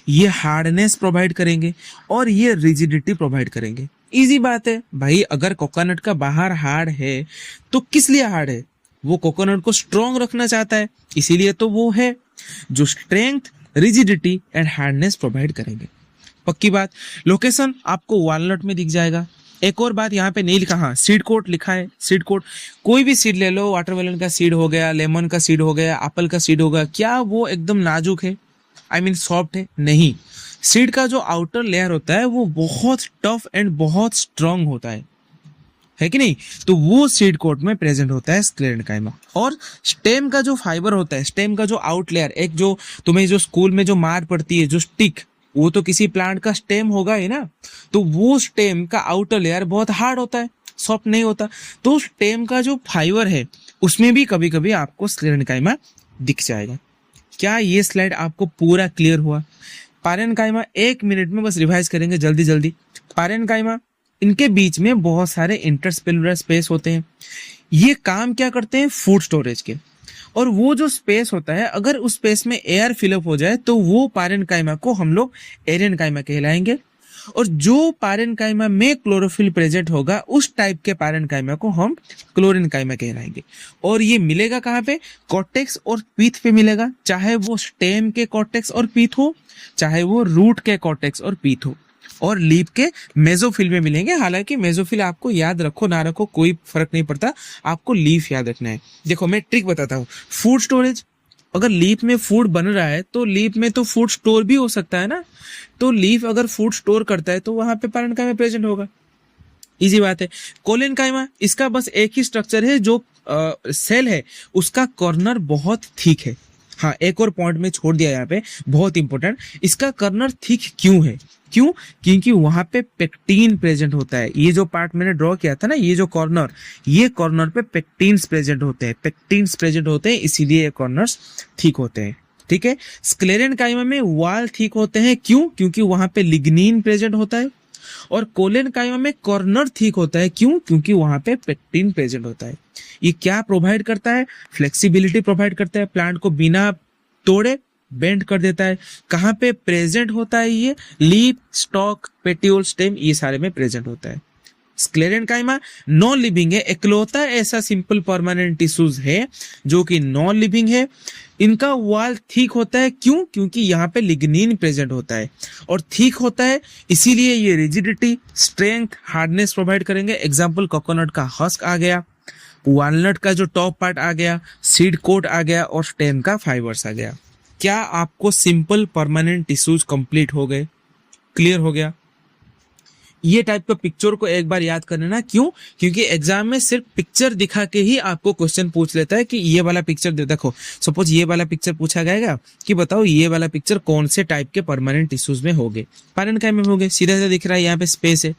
ये हार्डनेस प्रोवाइड करेंगे और ये रिजिडिटी प्रोवाइड करेंगे। इजी बात है भाई, अगर कोकोनट का बाहर हार्ड है तो किस लिए हार्ड है? वो कोकोनट को स्ट्रॉन्ग रखना चाहता है, इसीलिए तो वो है जो strength, rigidity and hardness provide करेंगे। पक्की बात। लोकेशन आपको वॉलनट में दिख जाएगा। एक और बात, यहाँ पे नहीं लिखा, हाँ सीड कोट लिखा है। सीड कोट कोई भी सीड ले लो, वाटरमेलन का सीड हो गया, लेमन का सीड हो गया, एप्पल का सीड हो गया, क्या वो एकदम नाजुक है, आई मीन सॉफ्ट है? नहीं। सीड का जो आउटर लेयर होता है वो बहुत टफ एंड बहुत स्ट्रांग होता है कि नहीं? तो वो सीड कोट में प्रेजेंट होता है स्क्लेरेनकाइमा। और स्टेम का जो फाइबर होता है, स्टेम का जो आउट लेयर, एक जो तुम्हें जो स्कूल में जो मार पड़ती है, जो स्टिक, वो तो किसी प्लांट का स्टेम होगा ही ना। तो वो स्टेम का आउटर लेयर बहुत हार्ड होता है, सॉफ्ट नहीं होता। तो स्टेम का जो फाइबर है उसमें भी कभी कभी आपको स्क्लेरेनकाइमा दिख जाएगा। क्या ये स्लाइड आपको पूरा क्लियर हुआ? पारेन्काइमा 1 मिनट में बस रिवाइज करेंगे जल्दी जल्दी। पारेन्काइमा, इनके बीच में बहुत सारे इंटरस्पेलुलर स्पेस होते हैं। ये काम क्या करते हैं? फूड स्टोरेज के। और वो जो स्पेस होता है, अगर उस स्पेस में एयर फिलअप हो जाए तो वो पारेन्काइमा को हम लोग एरेन्काइमा कहलाएंगे। और जो पारेन्काइमा में क्लोरोफिल प्रेजेंट होगा, उस टाइप के पारेन्काइमा को हम क्लोरेन्काइमा कहलाएंगे। और ये मिलेगा कहाँ पे? कॉर्टेक्स और पीथ पे मिलेगा, चाहे वो स्टेम के कॉर्टेक्स और पीथ हो, चाहे वो रूट के कॉर्टेक्स और पीथ हो। और लीफ के मेसोफिल में मिलेंगे। हालांकि मेसोफिल आपको याद रखो ना रखो कोई फर्क नहीं पड़ता, आपको लीफ याद रखना है। देखो मैं ट्रिक बताता हूँ। फूड स्टोरेज, अगर लीफ में फूड बन रहा है तो लीफ में तो फूड स्टोर भी हो सकता है ना। तो लीफ अगर फूड स्टोर करता है तो वहां पे पारेन्काइमा प्रेजेंट होगा। इजी बात है। कोलेनकाइमा, इसका बस एक ही स्ट्रक्चर है, जो सेल है उसका कॉर्नर बहुत थिक है। हाँ, एक और पॉइंट में छोड़ दिया यहाँ पे, बहुत इंपॉर्टेंट, इसका कॉर्नर थिक क्यों है? क्यों? क्योंकि वहां पे पेक्टीन प्रेजेंट होता है। ये जो पार्ट मैंने ड्रॉ किया था ना, ये जो कॉर्नर, ये कॉर्नर पे पेक्टीन्स प्रेजेंट होते हैं। पेक्टीन्स प्रेजेंट होते हैं, इसीलिए ये कॉर्नर्स थिक होते हैं। ठीक है। स्क्लेरेनकाइमा में वाल थिक होते हैं। क्यों? क्योंकि वहां पे लिग्निन प्रेजेंट होता है। और कोलेनकाइमा में कॉर्नर थिक होता है। क्यों? क्योंकि वहां पे पेक्टीन प्रेजेंट होता है। ये क्या प्रोवाइड करता है? फ्लेक्सिबिलिटी प्रोवाइड करता है, प्लांट को बिना तोड़े बेंड कर देता है। कहाँ पे प्रेजेंट होता है? ये लीफ, स्टॉक, पेटियोल, स्टेम, ये सारे में प्रेजेंट होता है। स्क्लेरेनकाइमा नॉन लिविंग है, इकलौता ऐसा सिंपल परमानेंट टिश्यूज है जो कि नॉन लिविंग है। इनका वॉल थिक होता है। क्यों? क्योंकि यहाँ पे लिग्निन प्रेजेंट होता है और थिक होता है, इसीलिए ये रिजिडिटी, स्ट्रेंथ, हार्डनेस प्रोवाइड करेंगे। एग्जाम्पल कोकोनट का हस्क आ गया, वॉलनट का जो टॉप पार्ट आ गया, सीड कोट आ गया और स्टेम का फाइबर्स आ गया। क्या आपको सिंपल परमानेंट टिश्यूज कंप्लीट हो गए? क्लियर हो गया? ये टाइप का पिक्चर को एक बार याद कर लेना। क्यों? क्योंकि एग्जाम में सिर्फ पिक्चर दिखा के ही आपको क्वेश्चन पूछ लेता है कि ये वाला पिक्चर दे, देखो सपोज ये वाला पिक्चर पूछा गएगा कि बताओ ये वाला पिक्चर कौन से टाइप के परमानेंट टिश्यूज में होंगे? पारेन्काइमा में होंगे, सीधा सीधा दिख रहा है, यहाँ पे स्पेस है।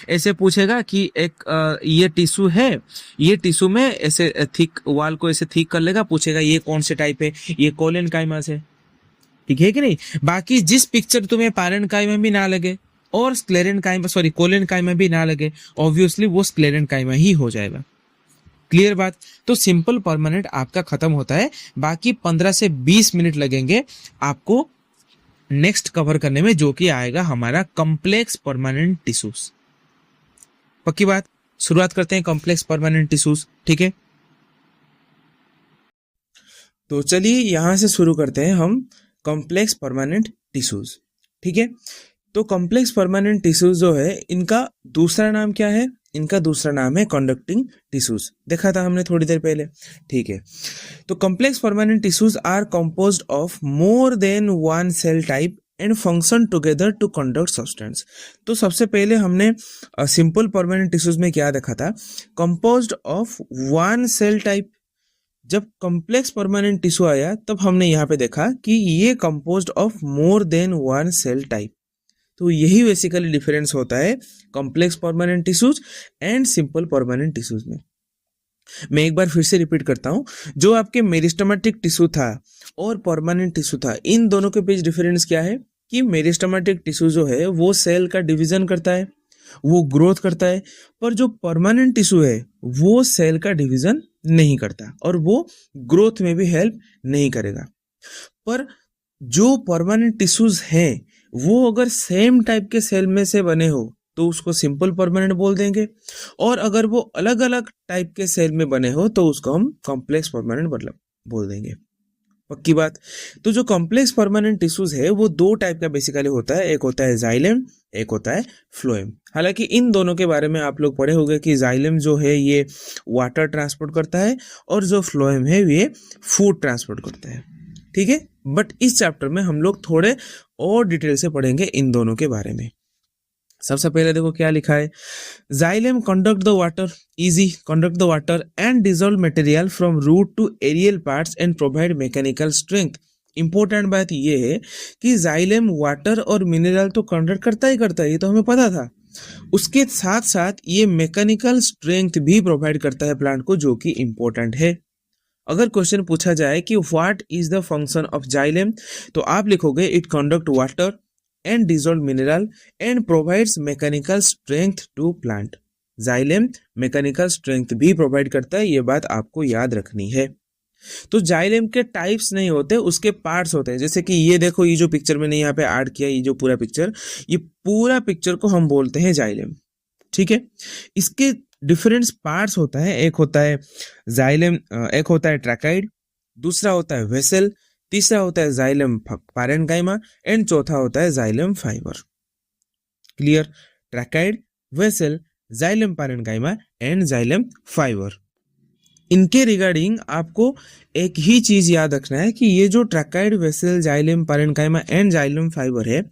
ऐसे पूछेगा कि एक ये टिश्यू है, ये टिश्यू में ऐसे थिक वॉल को ऐसे थिक कर लेगा, पूछेगा ये कौन से टाइप है, ये कोलेनकाइमा से। ठीक है कि नहीं? बाकी जिस पिक्चर तुम्हें पारेन्काइमा भी ना लगे और कोलेनकाइमा भी ना लगे, ऑब्वियसली वो स्क्लेरेनकाइमा ही हो जाएगा। क्लियर बात। तो सिंपल परमानेंट आपका खत्म होता है, बाकी 15 से 20 मिनट लगेंगे आपको नेक्स्ट कवर करने में, जो कि आएगा हमारा कॉम्प्लेक्स परमानेंट टिश्यूज। पक्की बात। शुरुआत करते हैं कॉम्प्लेक्स परमानेंट टिश्यूज, ठीक है। तो चलिए यहां से शुरू करते हैं हम कॉम्प्लेक्स परमानेंट टिश्यूज, ठीक है। तो कॉम्प्लेक्स परमानेंट टिश्यूज जो है, इनका दूसरा नाम क्या है? इनका दूसरा नाम है कंडक्टिंग टिश्यूज। देखा था हमने थोड़ी देर पहले, ठीक है। तो complex permanent tissues are composed of more than one cell type and function together to conduct substance. तो सबसे पहले हमने सिंपल परमानेंट टिश्यूज में क्या देखा था? Composed of one cell type. जब कॉम्प्लेक्स परमानेंट टिश्यू आया तब हमने यहाँ पे देखा कि ये composed of more than one cell type. तो यही बेसिकली डिफरेंस होता है complex permanent tissues and simple permanent tissues में। मैं एक बार फिर से रिपीट करता हूं, जो आपके मेरिस्टेमेटिक टिश्यू था और परमानेंट टिश्यू था, इन दोनों के बीच डिफरेंस क्या है कि मेरिस्टेमेटिक टिश्यू जो है वो सेल का डिवीजन करता है, वो ग्रोथ करता है, पर जो परमानेंट टिश्यू है वो सेल का डिवीजन नहीं करता और वो ग्रोथ में भी हेल्प नहीं करेगा। पर जो परमानेंट टिश्यूज हैं वो अगर सेम टाइप के सेल में से बने हो तो उसको सिंपल परमानेंट बोल देंगे, और अगर वो अलग अलग टाइप के सेल में बने हो तो उसको हम कॉम्प्लेक्स परमानेंट बोल देंगे। पक्की बात। तो जो कॉम्प्लेक्स परमानेंट टिश्यूज है वो दो टाइप का बेसिकली होता है, एक होता है जाइलम, एक होता है फ्लोएम। हालांकि इन दोनों के बारे में आप लोग पढ़े होंगे कि जाइलम जो है ये वाटर ट्रांसपोर्ट करता है और जो फ्लोएम है ये फूड ट्रांसपोर्ट करता है, ठीक है। बट इस चैप्टर में हम लोग थोड़े और डिटेल से पढ़ेंगे इन दोनों के बारे में। सबसे पहले देखो क्या लिखा है, xylem conduct the water and dissolve material from root to aerial parts and provide mechanical strength. Important बात ये है कि जाइलम वाटर और मिनरल तो कंडक्ट करता ही करता है, ये तो हमें पता था। उसके साथ साथ ये मैकेनिकल स्ट्रेंथ भी प्रोवाइड करता है प्लांट को, जो कि इंपॉर्टेंट है। अगर क्वेश्चन पूछा जाए कि what is the function of xylem, तो आप लिखोगे it conduct water and dissolve mineral and provides mechanical strength to plant. Xylem mechanical strength भी प्रोवाइड करता है, ये बात आपको याद रखनी है। तो जाइलम के टाइप्स नहीं होते, उसके पार्ट्स होते हैं। जैसे कि ये देखो, ये जो पिक्चर मैंने यहाँ पे ऐड किया, ये जो पूरा पिक्चर, ये पूरा पिक्चर को हम बोलते हैं जाइलम, ठीक है। इसके डिफरेंट पार्ट्स होता है, एक होता है जाइलम, एक होता है ट्रैकाइड, दूसरा होता है वेसल, तीसरा होता है जाइलम पैरेन्काइमा एंड चौथा होता है xylem fibre. Clear? Tracheid, vessel, xylem parenchyma and xylem fibre. इनके रिगार्डिंग आपको एक ही चीज याद रखना है कि ये जो tracheid, vessel, xylem parenchyma and xylem fibre है,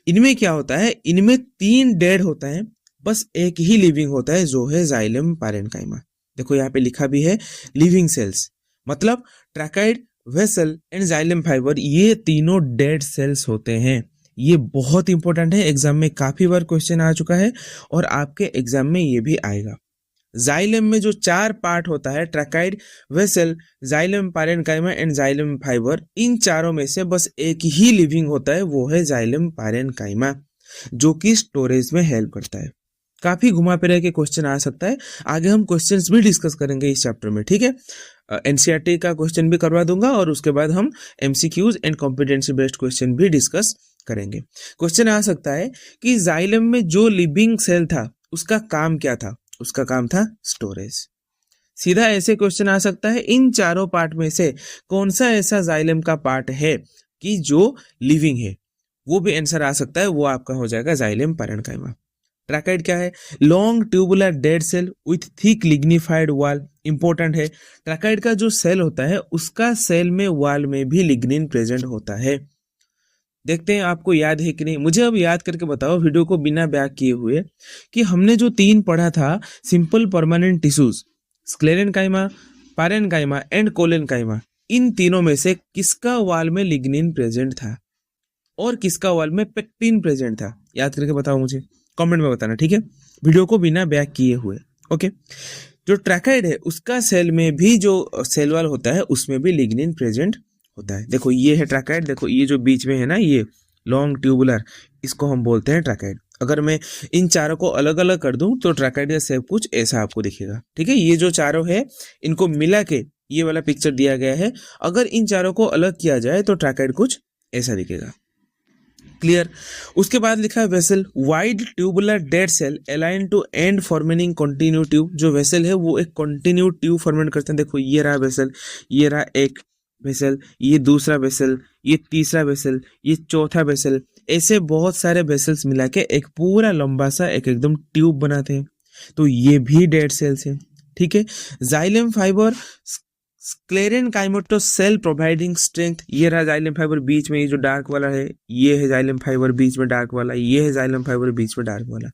इनमें क्या होता है, इनमें 3 डेड होता है, बस एक ही लिविंग होता है जो है जाइलम पैरेन्काइमा। देखो यहाँ पे लिखा भी है लिविंग सेल्स, मतलब ट्रैकाइड, वेसल एंड जाइलम फाइबर ये तीनों डेड सेल्स होते हैं। ये बहुत इंपॉर्टेंट है, एग्जाम में काफी बार क्वेश्चन आ चुका है और आपके एग्जाम में ये भी आएगा। जाइलम में जो 4 पार्ट होता है, tracheid, vessel, xylem parenchyma and xylem fibre, इन चारों में से बस एक ही लिविंग होता है, वो है जाइलम पैरेन्काइमा, जो कि स्टोरेज में हेल्प करता है। काफी घुमा फिरा के क्वेश्चन आ सकता है, आगे हम क्वेश्चंस भी डिस्कस करेंगे इस चैप्टर में, ठीक है। एनसीईआरटी का क्वेश्चन भी करवा दूंगा और उसके बाद हम MCQs and competency based question भी डिस्कस करेंगे। क्वेश्चन आ सकता है कि जाइलम में जो लिविंग सेल था उसका काम क्या था? उसका काम था स्टोरेज। सीधा ऐसे क्वेश्चन आ सकता है, इन चारों पार्ट में से कौन सा ऐसा जाइलम का पार्ट है कि जो लिविंग है? वो भी आंसर आ सकता है, वो आपका हो जाएगा जाइलम पैरेन्काइमा। ट्रैकाइड क्या है? Long tubular dead cell with thick lignified wall. Important है, ट्रैकाइड का जो सेल होता है उसका सेल में वॉल में भी लिग्निन प्रेजेंट होता है। देखते हैं आपको याद है कि नहीं, मुझे अब याद करके बताओ वीडियो को बिना बैक किए हुए, कि हमने जो 3 पढ़ा था simple permanent tissues, sclerenchyma, parenchyma and collenchyma, इन तीनों में से किसका वॉल में लिग्निन प्रेजेंट था और किसका वॉल में पेक्टिन प्रेजेंट था? याद करके बताओ मुझे, कमेंट में बताना, ठीक है, वीडियो को बिना बैक किए हुए। ओके, जो ट्रैकाइड है उसका सेल में भी जो सेल वॉल होता है उसमें भी लिग्निन प्रेजेंट होता है। देखो ये है ट्रैकाइड, देखो ये जो बीच में है ना, ये लॉन्ग ट्यूबुलर, इसको हम बोलते हैं ट्रैकाइड। अगर मैं इन चारों को अलग अलग कर दूं तो ट्रैकाइड का शेप कुछ ऐसा आपको दिखेगा। ठीक है, ये जो चारों है इनको मिला के ये वाला पिक्चर दिया गया है। अगर इन चारों को अलग किया जाए तो ट्रैकाइड कुछ ऐसा दिखेगा। क्लियर। उसके बाद लिखा है vessel, wide tubular dead cell align to end formatting continue tube. जो वेसल है वो एक कंटिन्यू ट्यूब फॉर्मेट करते हैं। देखो ये रहा वेसल, ये रहा एक वेसल, ये दूसरा वेसल, ये तीसरा वेसल, ये चौथा वेसल, ऐसे बहुत सारे वेसल्स मिला के एक पूरा लंबा सा एक एकदम ट्यूब बनाते हैं। तो ये भी डेड सेल्स है। ठीक है, xylem fibre sclerenchymatous cell providing strength. ये रहा जाइलम फाइबर, बीच में ये जो डार्क वाला है ये है जाइलम फाइबर, बीच में डार्क वाला ये है जाइलम फाइबर, बीच में डार्क वाला।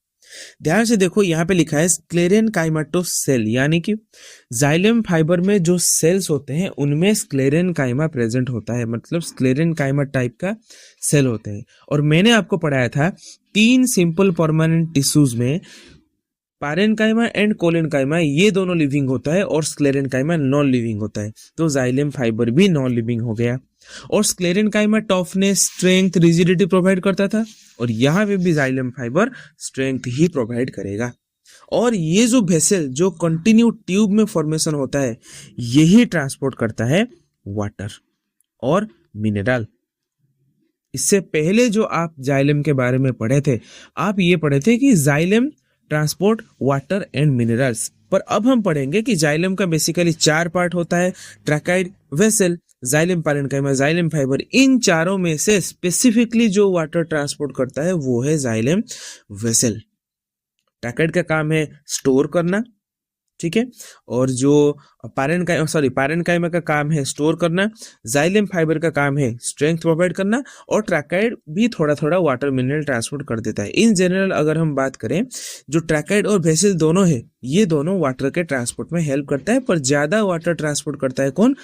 ध्यान से देखो यहाँ पे लिखा है स्क्लेरेन काइमाटो सेल, यानी कि जाइलम फाइबर में जो सेल्स होते हैं उनमें स्क्लेरेन काइमा प्रेजेंट होता है, मतलब स्क्लेरेन काइमा टाइप का सेल होते हैं। और मैंने आपको पढ़ाया था 3 सिंपल परमानेंट टिश्यूज में पैरेन्काइमा एंड कोलेनकाइमा ये दोनों लिविंग होता है और स्क्लेरेनकाइमा नॉन लिविंग होता है। तो जाइलम फाइबर भी नॉन लिविंग हो गया। और sclerenchyma toughness, strength, rigidity provide करता था और यहाँ पे भी जाइलम फाइबर स्ट्रेंथ ही प्रोवाइड करेगा। और ये जो वेसल जो कंटिन्यू ट्यूब में फॉर्मेशन होता है यही ट्रांसपोर्ट करता है वाटर और मिनरल। इससे पहले जो आप जाइलम के बारे में पढ़े थे, आप ये पढ़े थे कि xylem transport water and minerals. पर अब हम पढ़ेंगे कि जाइलम का बेसिकली 4 पार्ट होता है, tracheid, vessel, xylem parenchyma, xylem fibre. इन चारों में से स्पेसिफिकली जो वाटर ट्रांसपोर्ट करता है वो है जाइलम वेसल। ट्रैकाइड का काम है स्टोर करना, ठीक है, और जो पैरेन्काइमा का काम है स्टोर करना, जाइलम फाइबर का काम है स्ट्रेंथ प्रोवाइड करना, और ट्रैकाइड भी थोड़ा थोड़ा वाटर मिनरल ट्रांसपोर्ट कर देता है। इन जनरल अगर हम बात करें, जो ट्रैकाइड और वेसल दोनों है ये दोनों वाटर के ट्रांसपोर्ट में हेल्प करता है, पर ज्यादा वाटर ट्रांसपोर्ट करता है कौन?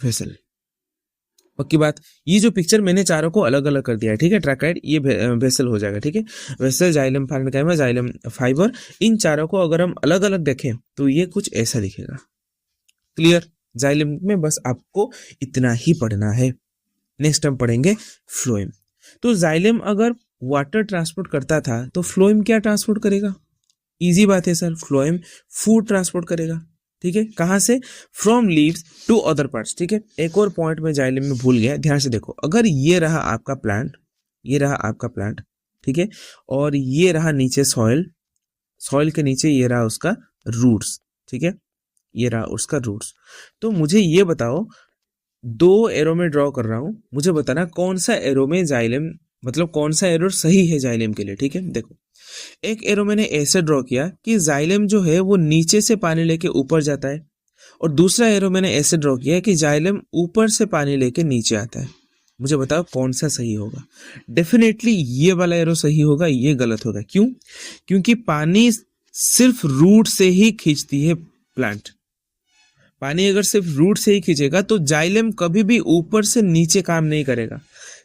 वेसल। पक्की बात। ये जो पिक्चर मैंने चारों को अलग अलग कर दिया है, ठीक है, ट्रैकाइड ये वेसल हो जाएगा, ठीक है, vessel, xylem parenchyma, xylem fibre, इन चारों को अगर हम अलग अलग देखें तो ये कुछ ऐसा दिखेगा। क्लियर। जाइलम में बस आपको इतना ही पढ़ना है। नेक्स्ट हम पढ़ेंगे फ्लोएम। तो जाइलम अगर वाटर ट्रांसपोर्ट करता था तो फ्लोएम क्या ट्रांसपोर्ट करेगा? इजी बात है सर, फ्लोएम फूड ट्रांसपोर्ट करेगा। ठीक है, कहां से? From leaves to other parts. ठीक है, एक और पॉइंट में जाइलम में भूल गया, ध्यान से देखो। अगर ये रहा आपका प्लांट, ये रहा आपका प्लांट, ठीक है, और ये रहा नीचे सॉइल, सॉइल के नीचे ये रहा उसका रूट्स, ठीक है, ये रहा उसका रूट्स। तो मुझे ये बताओ, 2 एरो में ड्रॉ कर रहा हूं, मुझे बताना कौन सा एरो में जाइलम, मतलब कौन सा एरो सही है जाइलम के लिए। ठीक है, देखो एक एरो मैंने ऐसे ड्रॉ किया कि जाइलम जो है वो नीचे से पानी लेके ऊपर जाता है, और दूसरा एरो मैंने ऐसे ड्रॉ किया कि जाइलम ऊपर से पानी लेके नीचे आता है। मुझे बताओ कौन सा सही होगा? डेफिनेटली ये वाला एरो सही होगा, ये गलत होगा। क्यों? क्योंकि पानी सिर्फ रूट से ही खींचती है प्लांट। पानी अगर सिर्फ रूट से ही खींचेगा तो जाइलम कभी भी ऊपर से नीचे काम नहीं करेगा,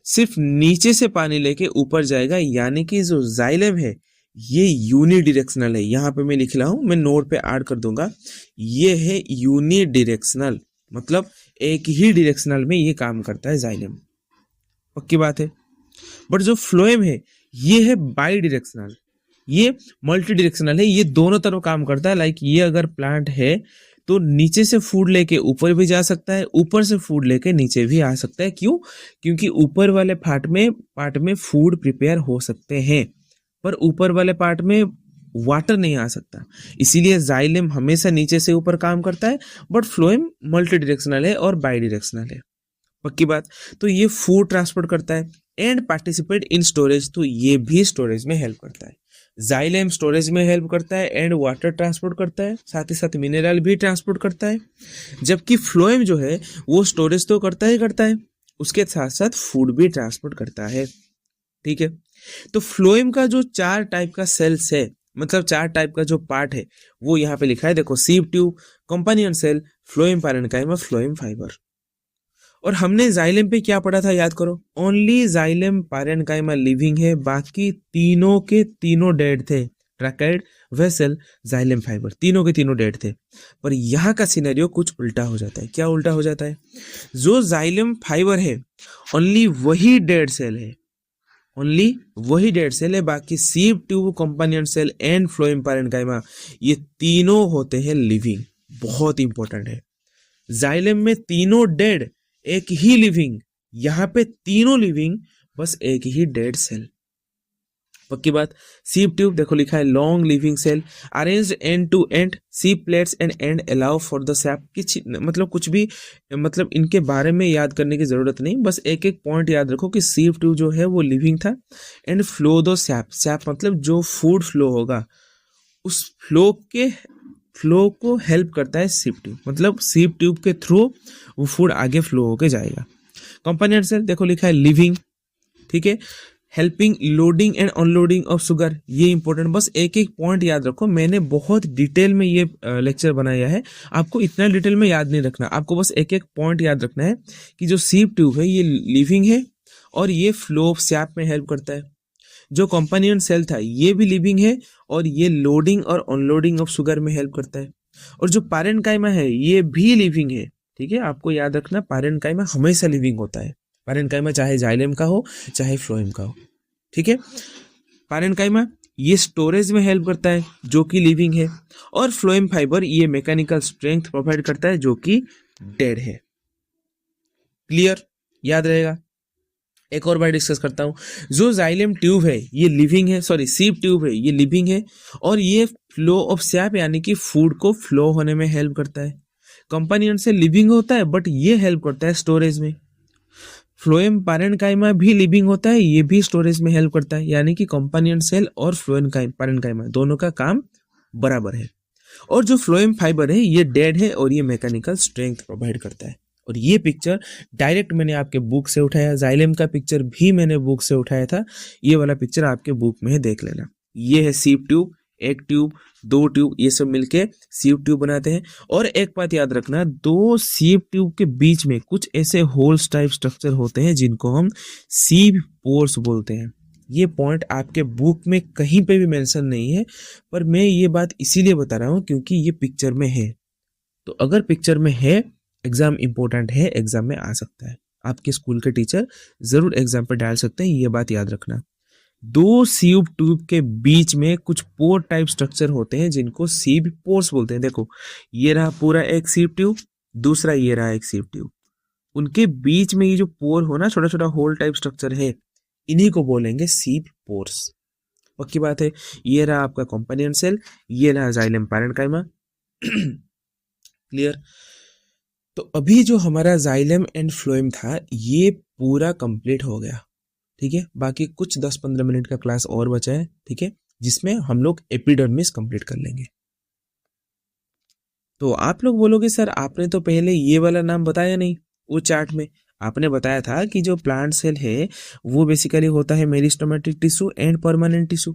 सिर्फ नीचे से पानी लेके ऊपर जाएगा। यानी कि जो जाइलम है ये यूनिडायरेक्शनल है। यहाँ पे मैं लिख रहा हूं, मैं नोट पे ऐड कर दूंगा, ये है यूनिडायरेक्शनल, मतलब एक ही डायरेक्शनल में ये काम करता है जाइलम। पक्की बात है। बट जो फ्लोएम है ये है बाई डायरेक्शनल, ये मल्टी डायरेक्शनल है, ये दोनों तरफ काम करता है। लाइक ये अगर प्लांट है तो नीचे से फूड लेके ऊपर भी जा सकता है, ऊपर से फूड लेके नीचे भी आ सकता है। क्यों? क्योंकि ऊपर वाले पार्ट में फूड प्रिपेयर हो सकते हैं, पर ऊपर वाले पार्ट में वाटर नहीं आ सकता। इसीलिए जाइलम हमेशा नीचे से ऊपर काम करता है, बट फ्लोएम मल्टी डायरेक्शनल है और बाई डायरेक्शनल है। पक्की बात। तो ये फूड ट्रांसपोर्ट करता है एंड पार्टिसिपेट इन स्टोरेज, तो ये भी स्टोरेज में हेल्प करता है। जाइलम स्टोरेज में हेल्प करता है एंड वाटर ट्रांसपोर्ट करता है, साथ ही साथ मिनरल भी ट्रांसपोर्ट करता है। जबकि फ्लोएम जो है वो स्टोरेज तो करता ही करता है, उसके साथ साथ फूड भी ट्रांसपोर्ट करता है। ठीक है, तो फ्लोएम का जो 4 टाइप का सेल्स है, मतलब 4 टाइप का जो पार्ट है वो यहाँ पे लिखा है। देखो, sieve tube, companion cell, phloem parenchyma, phloem fibre. और हमने जाइलम पे क्या पढ़ा था याद करो? ओनली जाइलम पैरेन्काइमा लिविंग है, बाकी तीनों के तीनों डेड थे। ट्रैकाइड, वेसल, जाइलम फाइबर, तीनों के तीनों डेड थे। पर यहाँ का सिनेरियो कुछ उल्टा हो जाता है। क्या उल्टा हो जाता है? जो जाइलम फाइबर है ओनली वही डेड सेल है, ओनली वही डेड सेल है, बाकी sieve tube, companion cell and phloem parenchyma ये तीनों होते हैं लिविंग। बहुत इंपॉर्टेंट है। जाइलम में तीनों डेड, एक ही लिविंग। यहाँ पे तीनों लिविंग, बस एक ही डेड सेल। पक्की बात। सीव ट्यूब देखो लिखा है long living cell arranged end to end, sieve plates and end allow for the sap. मतलब कुछ भी मतलब इनके बारे में याद करने की जरूरत नहीं, बस एक एक पॉइंट याद रखो कि सीव ट्यूब जो है वो लिविंग था and flow the SAP. SAP मतलब जो फूड फ्लो होगा उस फ्लो को हेल्प करता है सीव ट्यूब, मतलब सीव ट्यूब के थ्रू वो फूड आगे फ्लो होके जाएगा। कंपानियन सेल देखो लिखा है लिविंग, ठीक है, helping loading and unloading of sugar. ये इंपॉर्टेंट, बस एक एक पॉइंट याद रखो। मैंने बहुत डिटेल में ये लेक्चर बनाया है, आपको इतना डिटेल में याद नहीं रखना, आपको बस एक एक पॉइंट याद रखना है कि जो सीव ट्यूब है ये लिविंग है और ये फ्लो ऑफ सैप में हेल्प करता है। जो कंपानियन सेल था ये भी लिविंग है और ये लोडिंग और अनलोडिंग ऑफ शुगर में हेल्प करता है। और जो पैरेन्काइमा है ये भी लिविंग है, ठीक है, आपको याद रखना पैरेन्काइमा हमेशा लिविंग होता है। पैरेन्काइमा चाहे जाइलम का हो चाहे फ्लोएम का हो, ठीक है। पैरेन्काइमा ये स्टोरेज में हेल्प करता है जो कि लिविंग है, और फ्लोएम फाइबर ये मैकेनिकल स्ट्रेंथ प्रोवाइड करता है जो कि डेड है। क्लियर, याद रहेगा। एक और बार डिस्कस करता हूँ। जो जाइलम ट्यूब है ये लिविंग है, सॉरी सीव ट्यूब है ये लिविंग है और ये फ्लो ऑफ सैप यानी कि फूड को फ्लो होने में हेल्प करता है। कंपानियन से लिविंग होता है बट ये हेल्प करता है स्टोरेज में। फ्लोएम पैरेन्काइमा भी लिविंग होता है, ये भी स्टोरेज में हेल्प करता है, यानी कि कंपानियन सेल और फ्लोएम पैरेन्काइमा दोनों का काम बराबर है। और जो फ्लोएम फाइबर है ये डेड है और ये मैकेनिकल स्ट्रेंथ प्रोवाइड करता है। और ये पिक्चर डायरेक्ट मैंने आपके बुक से उठाया, जाइलम का पिक्चर भी मैंने बुक से उठाया था, ये वाला पिक्चर आपके बुक में है, देख लेना। ये है सीव ट्यूब, एक ट्यूब, दो ट्यूब, ये सब मिलके सीव ट्यूब बनाते हैं। और एक बात याद रखना, दो सीव ट्यूब के बीच में कुछ ऐसे होल्स टाइप स्ट्रक्चर होते हैं जिनको हम सीव पोर्स बोलते हैं। ये पॉइंट आपके बुक में कहीं पे भी मेंशन नहीं है, पर मैं ये बात इसीलिए बता रहा हूँ क्योंकि ये पिक्चर में है। तो अगर पिक्चर में है, एग्जाम इंपॉर्टेंट है, एग्जाम में आ सकता है, आपके स्कूल के टीचर जरूर एग्जाम पर डाल सकते हैं, ये बात याद रखना। दो सीव ट्यूब के बीच में कुछ पोर टाइप स्ट्रक्चर होते हैं जिनको सीव पोर्स बोलते हैं। देखो ये रहा पूरा एक सीव ट्यूब, दूसरा ये रहा एक सीव ट्यूब, उनके बीच में ये जो पोर हो ना, छोटा छोटा होल टाइप स्ट्रक्चर है, इन्हीं को बोलेंगे सीव पोर्स। पक्की बात है। ये रहा आपका कंपानियन सेल, ये रहा जाइलम पैरेन्काइमा। क्लियर। तो अभी जो हमारा जाइलम एंड फ्लोएम था ये पूरा कंप्लीट हो गया, ठीक है। बाकी कुछ 10-15 मिनट का क्लास और बचा है, ठीक है, जिसमें हम लोग एपिडर्मिस कंप्लीट कर लेंगे। तो आप लोग बोलोगे सर आपने तो पहले ये वाला नाम बताया नहीं, वो चार्ट में आपने बताया था कि जो प्लांट सेल है वो बेसिकली होता है meristematic tissue and permanent tissue.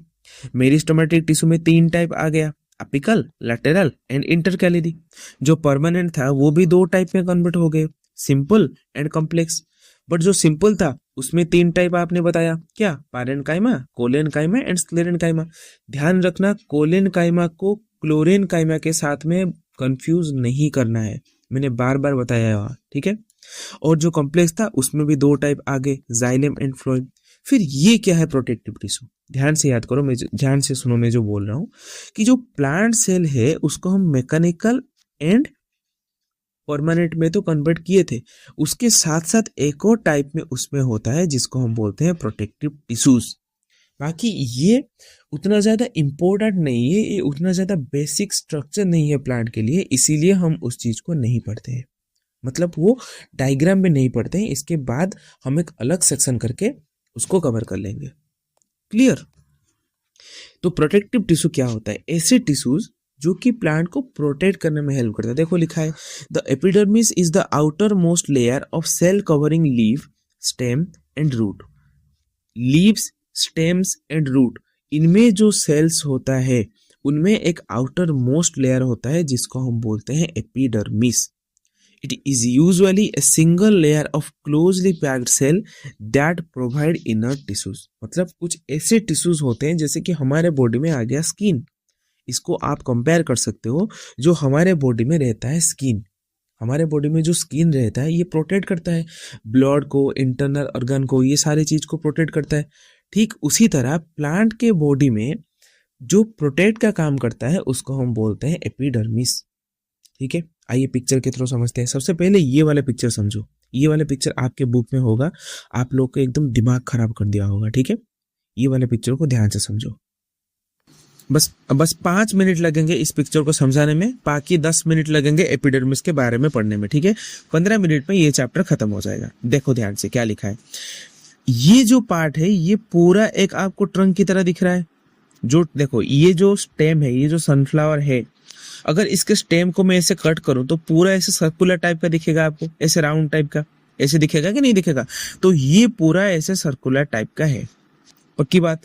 Meristematic tissue में 3 टाइप आ गया, अपिकल, लैटेरल एंड इंटरकैलिडी। जो परमानेंट था वो भी 2 टाइप में कन्वर्ट हो गए, सिंपल एंड कॉम्प्लेक्स। बट जो सिंपल था उसमें 3 टाइप आपने बताया, क्या, पैरेन्काइमा, कोलेनकाइमा एंड स्क्लेरेनकाइमा। ध्यान रखना कोलेनकाइमा को क्लोरेनकाइमा के साथ में कंफ्यूज नहीं करना है, मैंने बार बार बताया है, ठीक है। और जो कॉम्प्लेक्स था उसमें भी 2 टाइप आ गए, जाइलम एंड फ्लोएम। फिर ये क्या है, प्रोटेक्टिव टिश्यू। ध्यान से याद करो, मैं ध्यान से सुनो मैं जो बोल रहा हूँ कि जो प्लांट सेल है उसको हम मैकेनिकल एंड परमानेंट में तो कन्वर्ट किए थे, उसके साथ साथ एक और टाइप में उसमें होता है जिसको हम बोलते हैं प्रोटेक्टिव टिश्यूज। बाकी ये उतना ज़्यादा इम्पोर्टेंट नहीं है, ये उतना ज़्यादा बेसिक स्ट्रक्चर नहीं है प्लांट के लिए, इसीलिए हम उस चीज़ को नहीं पढ़ते हैं, मतलब वो डायग्राम में नहीं पढ़ते हैं। इसके बाद हम एक अलग सेक्शन करके उसको कवर कर लेंगे। क्लियर। तो प्रोटेक्टिव टिश्यू क्या होता है, ऐसे टिश्यूज जो कि प्लांट को प्रोटेक्ट करने में हेल्प करता है। देखो लिखा है the epidermis is the outer most layer of cell covering leaf, stem and root. Leaves, stems and root, इनमें जो सेल्स होता है उनमें एक आउटर मोस्ट लेयर होता है जिसको हम बोलते हैं epidermis. It is usually a single layer of closely packed cell that provide inner tissues। मतलब कुछ ऐसे टिश्यूज होते हैं जैसे कि हमारे बॉडी में आ गया स्किन, इसको आप कंपेयर कर सकते हो, जो हमारे बॉडी में रहता है स्किन, हमारे बॉडी में जो स्किन रहता है ये प्रोटेक्ट करता है ब्लड को, इंटरनल ऑर्गन को, ये सारी चीज को प्रोटेक्ट करता है। ठीक उसी तरह प्लांट के बॉडी में जो प्रोटेक्ट का काम करता है उसको हम बोलते हैं एपिडर्मिस। ठीक है, आइए पिक्चर के थ्रू समझते हैं। सबसे पहले ये वाला पिक्चर समझो, ये वाला पिक्चर आपके बुक में होगा, आप लोग को एकदम दिमाग खराब कर दिया होगा। ठीक है, ये वाले पिक्चर को ध्यान से समझो। बस 5 मिनट लगेंगे इस पिक्चर को समझाने में, बाकी 10 मिनट लगेंगे एपिडर्मिस के बारे में पढ़ने में। ठीक है, 15 मिनट में ये चैप्टर खत्म हो जाएगा। देखो ध्यान से क्या लिखा है। ये जो पार्ट है ये पूरा एक आपको ट्रंक की तरह दिख रहा है। जो देखो ये जो स्टेम है, ये जो सनफ्लावर है, अगर इसके स्टेम को मैं ऐसे कट करूं तो पूरा ऐसे सर्कुलर टाइप का दिखेगा आपको, ऐसे राउंड टाइप का ऐसे दिखेगा कि नहीं दिखेगा? तो ये पूरा ऐसे सर्कुलर टाइप का है, पक्की बात।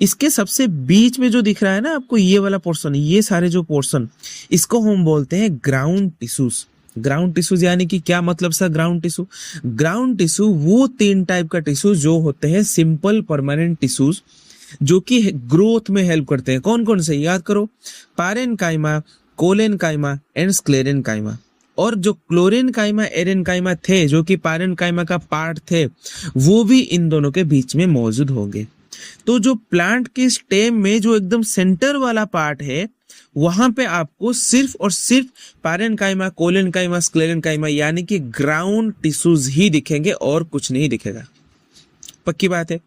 इसके सबसे बीच में जो दिख रहा है ना आपको, ये वाला पोर्शन, ये सारे जो पोर्शन, इसको हम बोलते हैं ग्राउंड टिश्यूज। ग्राउंड टिश्यूज यानी कि क्या मतलब sir ground tissue? Ground tissue वो 3 टाइप का टिश्यूज जो होते हैं सिंपल परमानेंट टिश्यूज, जो कि ग्रोथ में हेल्प करते हैं। कौन कौन से याद करो? पारेनकाइमा, कोलेनकाइमा एंड स्क्लेरेनकाइमा। और जो क्लोरेनकाइमा एरेनकाइमा थे, जो कि पारेनकाइमा का पार्ट थे, वो भी इन दोनों के बीच में मौजूद होंगे। तो जो प्लांट के स्टेम में जो एकदम सेंटर वाला पार्ट है, वहां पे आपको सिर्फ और सिर्फ पारेनकाइमा, कोलेनकाइमा, स्क्लेरेनकाइमा यानी कि ग्राउंड टिश्यूज ही दिखेंगे और कुछ नहीं दिखेगा, पक्की बात है।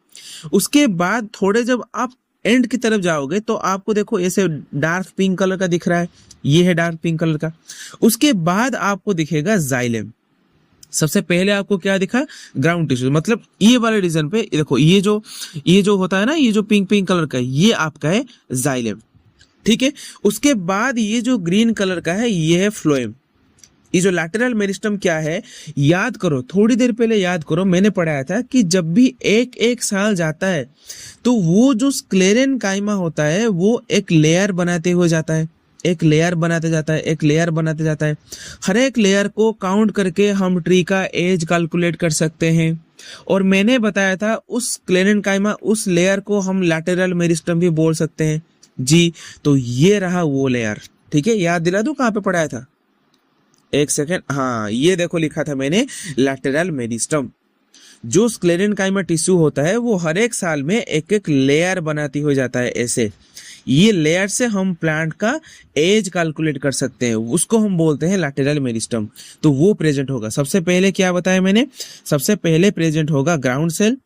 उसके बाद थोड़े जब आप एंड की तरफ जाओगे तो आपको देखो ऐसे डार्क पिंक कलर का दिख रहा है, ये है डार्क पिंक कलर का। उसके बाद आपको दिखेगा जाइलम। सबसे पहले आपको क्या दिखा? Ground tissue. मतलब ये वाले रीजन पे देखो, ये जो होता है ना, ये जो पिंक पिंक कलर का है, ये आपका है जाइलम। ठीक है, उसके बाद ये जो ग्रीन कलर का है, ये है फ्लोएम। ये जो लैटरल मेरिस्टम क्या है, याद करो, थोड़ी देर पहले याद करो, मैंने पढ़ाया था कि जब भी एक साल जाता है तो वो जो स्क्लेरेनकाइमा होता है वो एक लेयर बनाते हुए जाता है, एक लेयर बनाते जाता है, एक लेयर बनाते जाता है। हर एक लेयर को काउंट करके हम ट्री का एज कैलकुलेट कर सकते हैं। और मैंने बताया था उस स्क्लेरेनकाइमा, उस लेयर को हम लैटरल मेरिस्टम भी बोल सकते हैं जी। तो ये रहा वो लेयर। ठीक है, याद दिला दूं कहाँ पे पढ़ाया था? एक सेकेंड, हाँ ये देखो लिखा था मैंने, लैटरल मेरिस्टम। जो स्क्लेरेनकाइमा टिश्यू होता है वो हर एक साल में एक एक लेयर बनाती हो जाता है ऐसे। ये लेयर से हम प्लांट का एज कैलकुलेट कर सकते हैं, उसको हम बोलते हैं लैटरल मेरिस्टम। तो वो प्रेजेंट होगा। सबसे पहले क्या बताया मैंने? सबसे पहले प्रेजेंट होगा ग्राउंड सेल,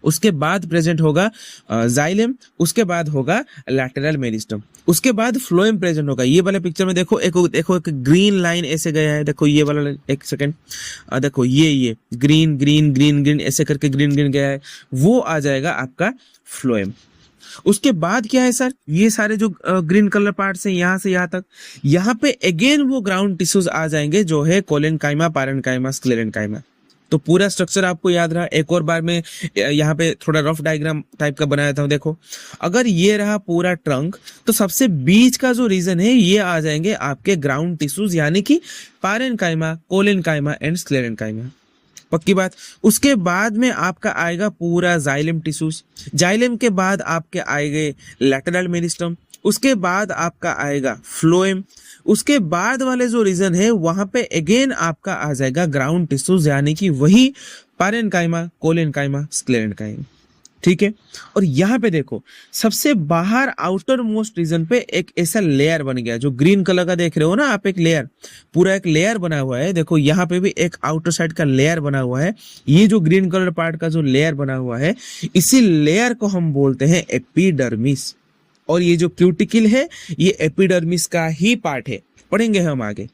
उसके बाद प्रेजेंट होगा जाइलम, उसके बाद होगा लैटरल मेरिस्टम, उसके बाद फ्लोएम प्रेजेंट होगा। ये वाले पिक्चर में देखो एक ग्रीन लाइन ऐसे गया है, देखो ये वाला, एक सेकंड, देखो ये ग्रीन ग्रीन ग्रीन ग्रीन ऐसे करके ग्रीन ग्रीन गया है, वो आ जाएगा आपका फ्लोएम। उसके बाद क्या है सर? ये सारे जो ग्रीन कलर पार्ट्स हैं यहाँ से यहाँ तक, यहाँ पे अगेन वो ग्राउंड टिश्यूज आ जाएंगे जो है कोलेनकाइमा, पारेनकाइमा, स्क्लेरेनकाइमा। तो पूरा स्ट्रक्चर आपको याद रहा? एक और बार मैं यहाँ पे थोड़ा रफ डायग्राम टाइप का बनाया था। देखो, अगर ये रहा पूरा ट्रंक, तो सबसे बीच का जो रीजन है ये आ जाएंगे आपके ग्राउंड टिश्यूज यानी कि पारेनकाइमा, कोलेनकाइमा एंड स्क्लेरेनकाइमा, पक्की बात। उसके बाद में आपका आएगा पूरा जाइलम टिश्यूज, जाइलम के बाद आपके आएंगे लैटरल मेरिस्टम, उसके बाद आपका आएगा फ्लोएम, उसके बाद वाले जो रीजन है वहां पे अगेन आपका आ जाएगा ग्राउंड टिश्यूज यानी कि वही पारेनकाइमा, कोलेनकाइमा, स्क्लेरेनकाइमा। ठीक है, और यहाँ पे देखो सबसे बाहर आउटर मोस्ट रीजन पे एक ऐसा लेयर बन गया, जो ग्रीन कलर का देख रहे हो ना आप, एक लेयर, पूरा एक लेयर बना हुआ है। देखो यहाँ पे भी एक आउटर साइड का लेयर बना हुआ है। ये जो ग्रीन कलर पार्ट का जो लेयर बना हुआ है, इसी लेयर को हम बोलते हैं एपिडर्मिस। और ये जो क्यूटिकल है ये एपिडर्मिस का ही पार्ट है, पढ़ेंगे हम आगे।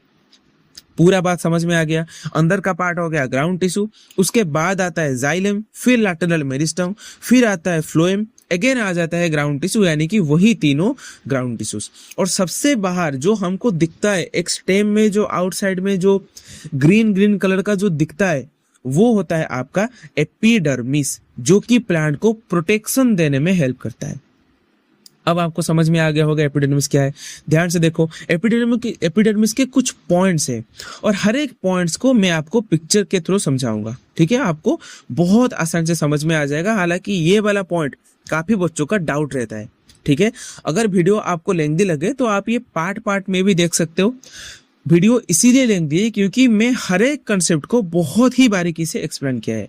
पूरा बात समझ में आ गया? अंदर का पार्ट हो गया ग्राउंड टिश्यू, उसके बाद आता है जाइलम, फिर लैटरल मेरिस्टम, फिर आता है फ्लोएम, अगेन आ जाता है ग्राउंड टिश्यू यानी कि वही तीनों ग्राउंड टिश्यूज। और सबसे बाहर जो हमको दिखता है एक स्टेम में, जो आउटसाइड में जो ग्रीन ग्रीन कलर का जो दिखता है, वो होता है आपका एपिडर्मिस, जो कि प्लांट को प्रोटेक्शन देने में हेल्प करता है। अब आपको समझ में आ गया होगा एपिडर्मिस क्या है। ध्यान से देखो, एपिडर्मिस के कुछ पॉइंट्स हैं और हर एक पॉइंट्स को मैं आपको पिक्चर के थ्रू समझाऊंगा। ठीक है, आपको बहुत आसान से समझ में आ जाएगा। हालांकि ये वाला पॉइंट काफी बच्चों का डाउट रहता है। ठीक है, अगर वीडियो आपको लेंथी लगे तो आप ये पार्ट पार्ट में भी देख सकते हो। वीडियो इसीलिए लेंथी है क्योंकि मैं हर एक कंसेप्ट को बहुत ही बारीकी से एक्सप्लेन किया है।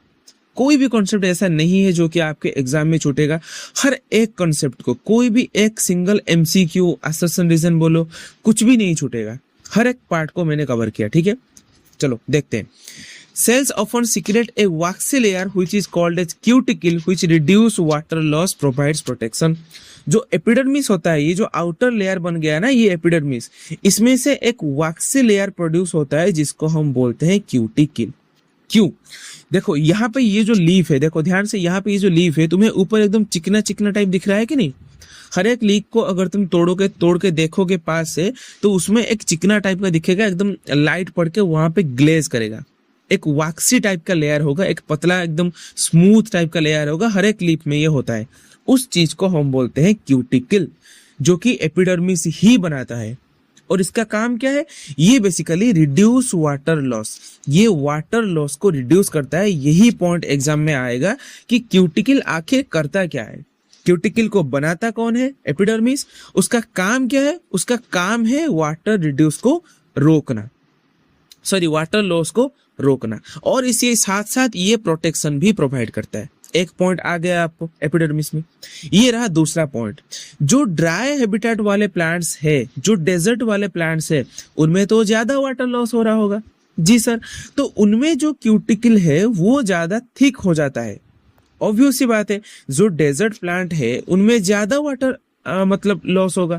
कोई भी कॉन्सेप्ट ऐसा नहीं है जो कि आपके एग्जाम में छूटेगा। हर एक कॉन्सेप्ट को, कोई भी एक सिंगल एमसीक्यू, असर्शन रीजन बोलो, कुछ भी नहीं छूटेगा। हर एक पार्ट को मैंने कवर किया, ठीक है। चलो देखते हैं। Cells often secrete a waxy layer which is called as cuticle which reduce water loss provides protection। जो एपिडर्मिस होता है, ये जो आउटर लेयर बन गया ना, ये एपिडर्मिस, इसमें से एक वैक्सी लेयर प्रोड्यूस होता है जिसको हम बोलते हैं क्यूटिकल। क्यों? देखो यहाँ पे ये जो लीफ है, देखो ध्यान से, यहाँ पे ये जो लीफ है तुम्हें ऊपर एकदम चिकना चिकना टाइप दिख रहा है कि नहीं? हर एक लीफ को अगर तुम तोड़ के देखोगे पास से, तो उसमें एक चिकना टाइप का दिखेगा, एकदम लाइट पड़ के वहां पे ग्लेज करेगा। एक वैक्सी टाइप का लेयर होगा, एक पतला एकदम स्मूथ टाइप का लेयर होगा, हर एक लीफ में ये होता है। उस चीज को हम बोलते हैं क्यूटिकल, जो कि एपिडर्मिस ही बनाता है। और इसका काम क्या है? ये बेसिकली रिड्यूस वाटर लॉस, ये वाटर लॉस को रिड्यूस करता है। यही पॉइंट एग्जाम में आएगा कि क्यूटिकल आखिर करता क्या है। क्यूटिकल को बनाता कौन है? एपिडर्मिस। उसका काम क्या है? उसका काम है वाटर रिड्यूस को रोकना, सॉरी वाटर लॉस को रोकना, और इसके साथ साथ ये प्रोटेक्शन भी प्रोवाइड करता है। एक पॉइंट आ गया आपको एपिडर्मिस में। ये रहा दूसरा पॉइंट। जो ड्राई हैबिटेट वाले प्लांट्स है, जो डेजर्ट वाले प्लांट्स है, उनमें तो ज्यादा वाटर लॉस हो रहा होगा। जी सर, तो उनमें जो क्यूटिकल है वो ज्यादा थिक हो जाता है। ऑब्वियस सी बात है, जो डेजर्ट प्लांट है उनमें ज्यादा वाटर मतलब लॉस होगा,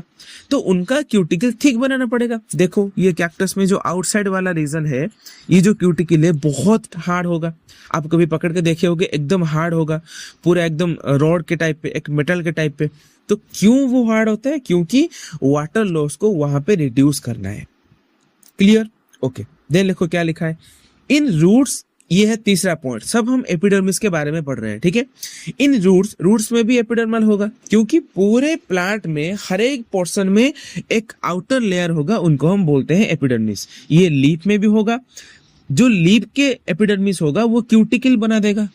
तो उनका क्यूटिकल थिक बनाना पड़ेगा। देखो ये कैक्टस में जो आउटसाइड वाला रीजन है, ये जो क्यूटिकल है बहुत हार्ड होगा। आप कभी पकड़ के देखे होगे, एकदम हार्ड होगा, पूरा एकदम रॉड के टाइप पे, एक मेटल के टाइप पे। तो क्यों वो हार्ड होता है? क्योंकि वाटर लॉस को वहां पे रिड्यूस करना है। क्लियर? ओके, देन देखो क्या लिखा है। इन रूट्स, ये है तीसरा पॉइंट। सब हम एपिडर्मिस के बारे में पढ़ रहे हैं, ठीक है। इन रूट्स में भी एपिडर्मल होगा, क्योंकि पूरे प्लांट में हर एक पोर्शन में एक आउटर लेयर होगा, उनको हम बोलते हैं एपिडर्मिस। ये लीफ में भी होगा। जो लीफ के एपिडर्मिस होगा वो क्यूटिकल बना देगा।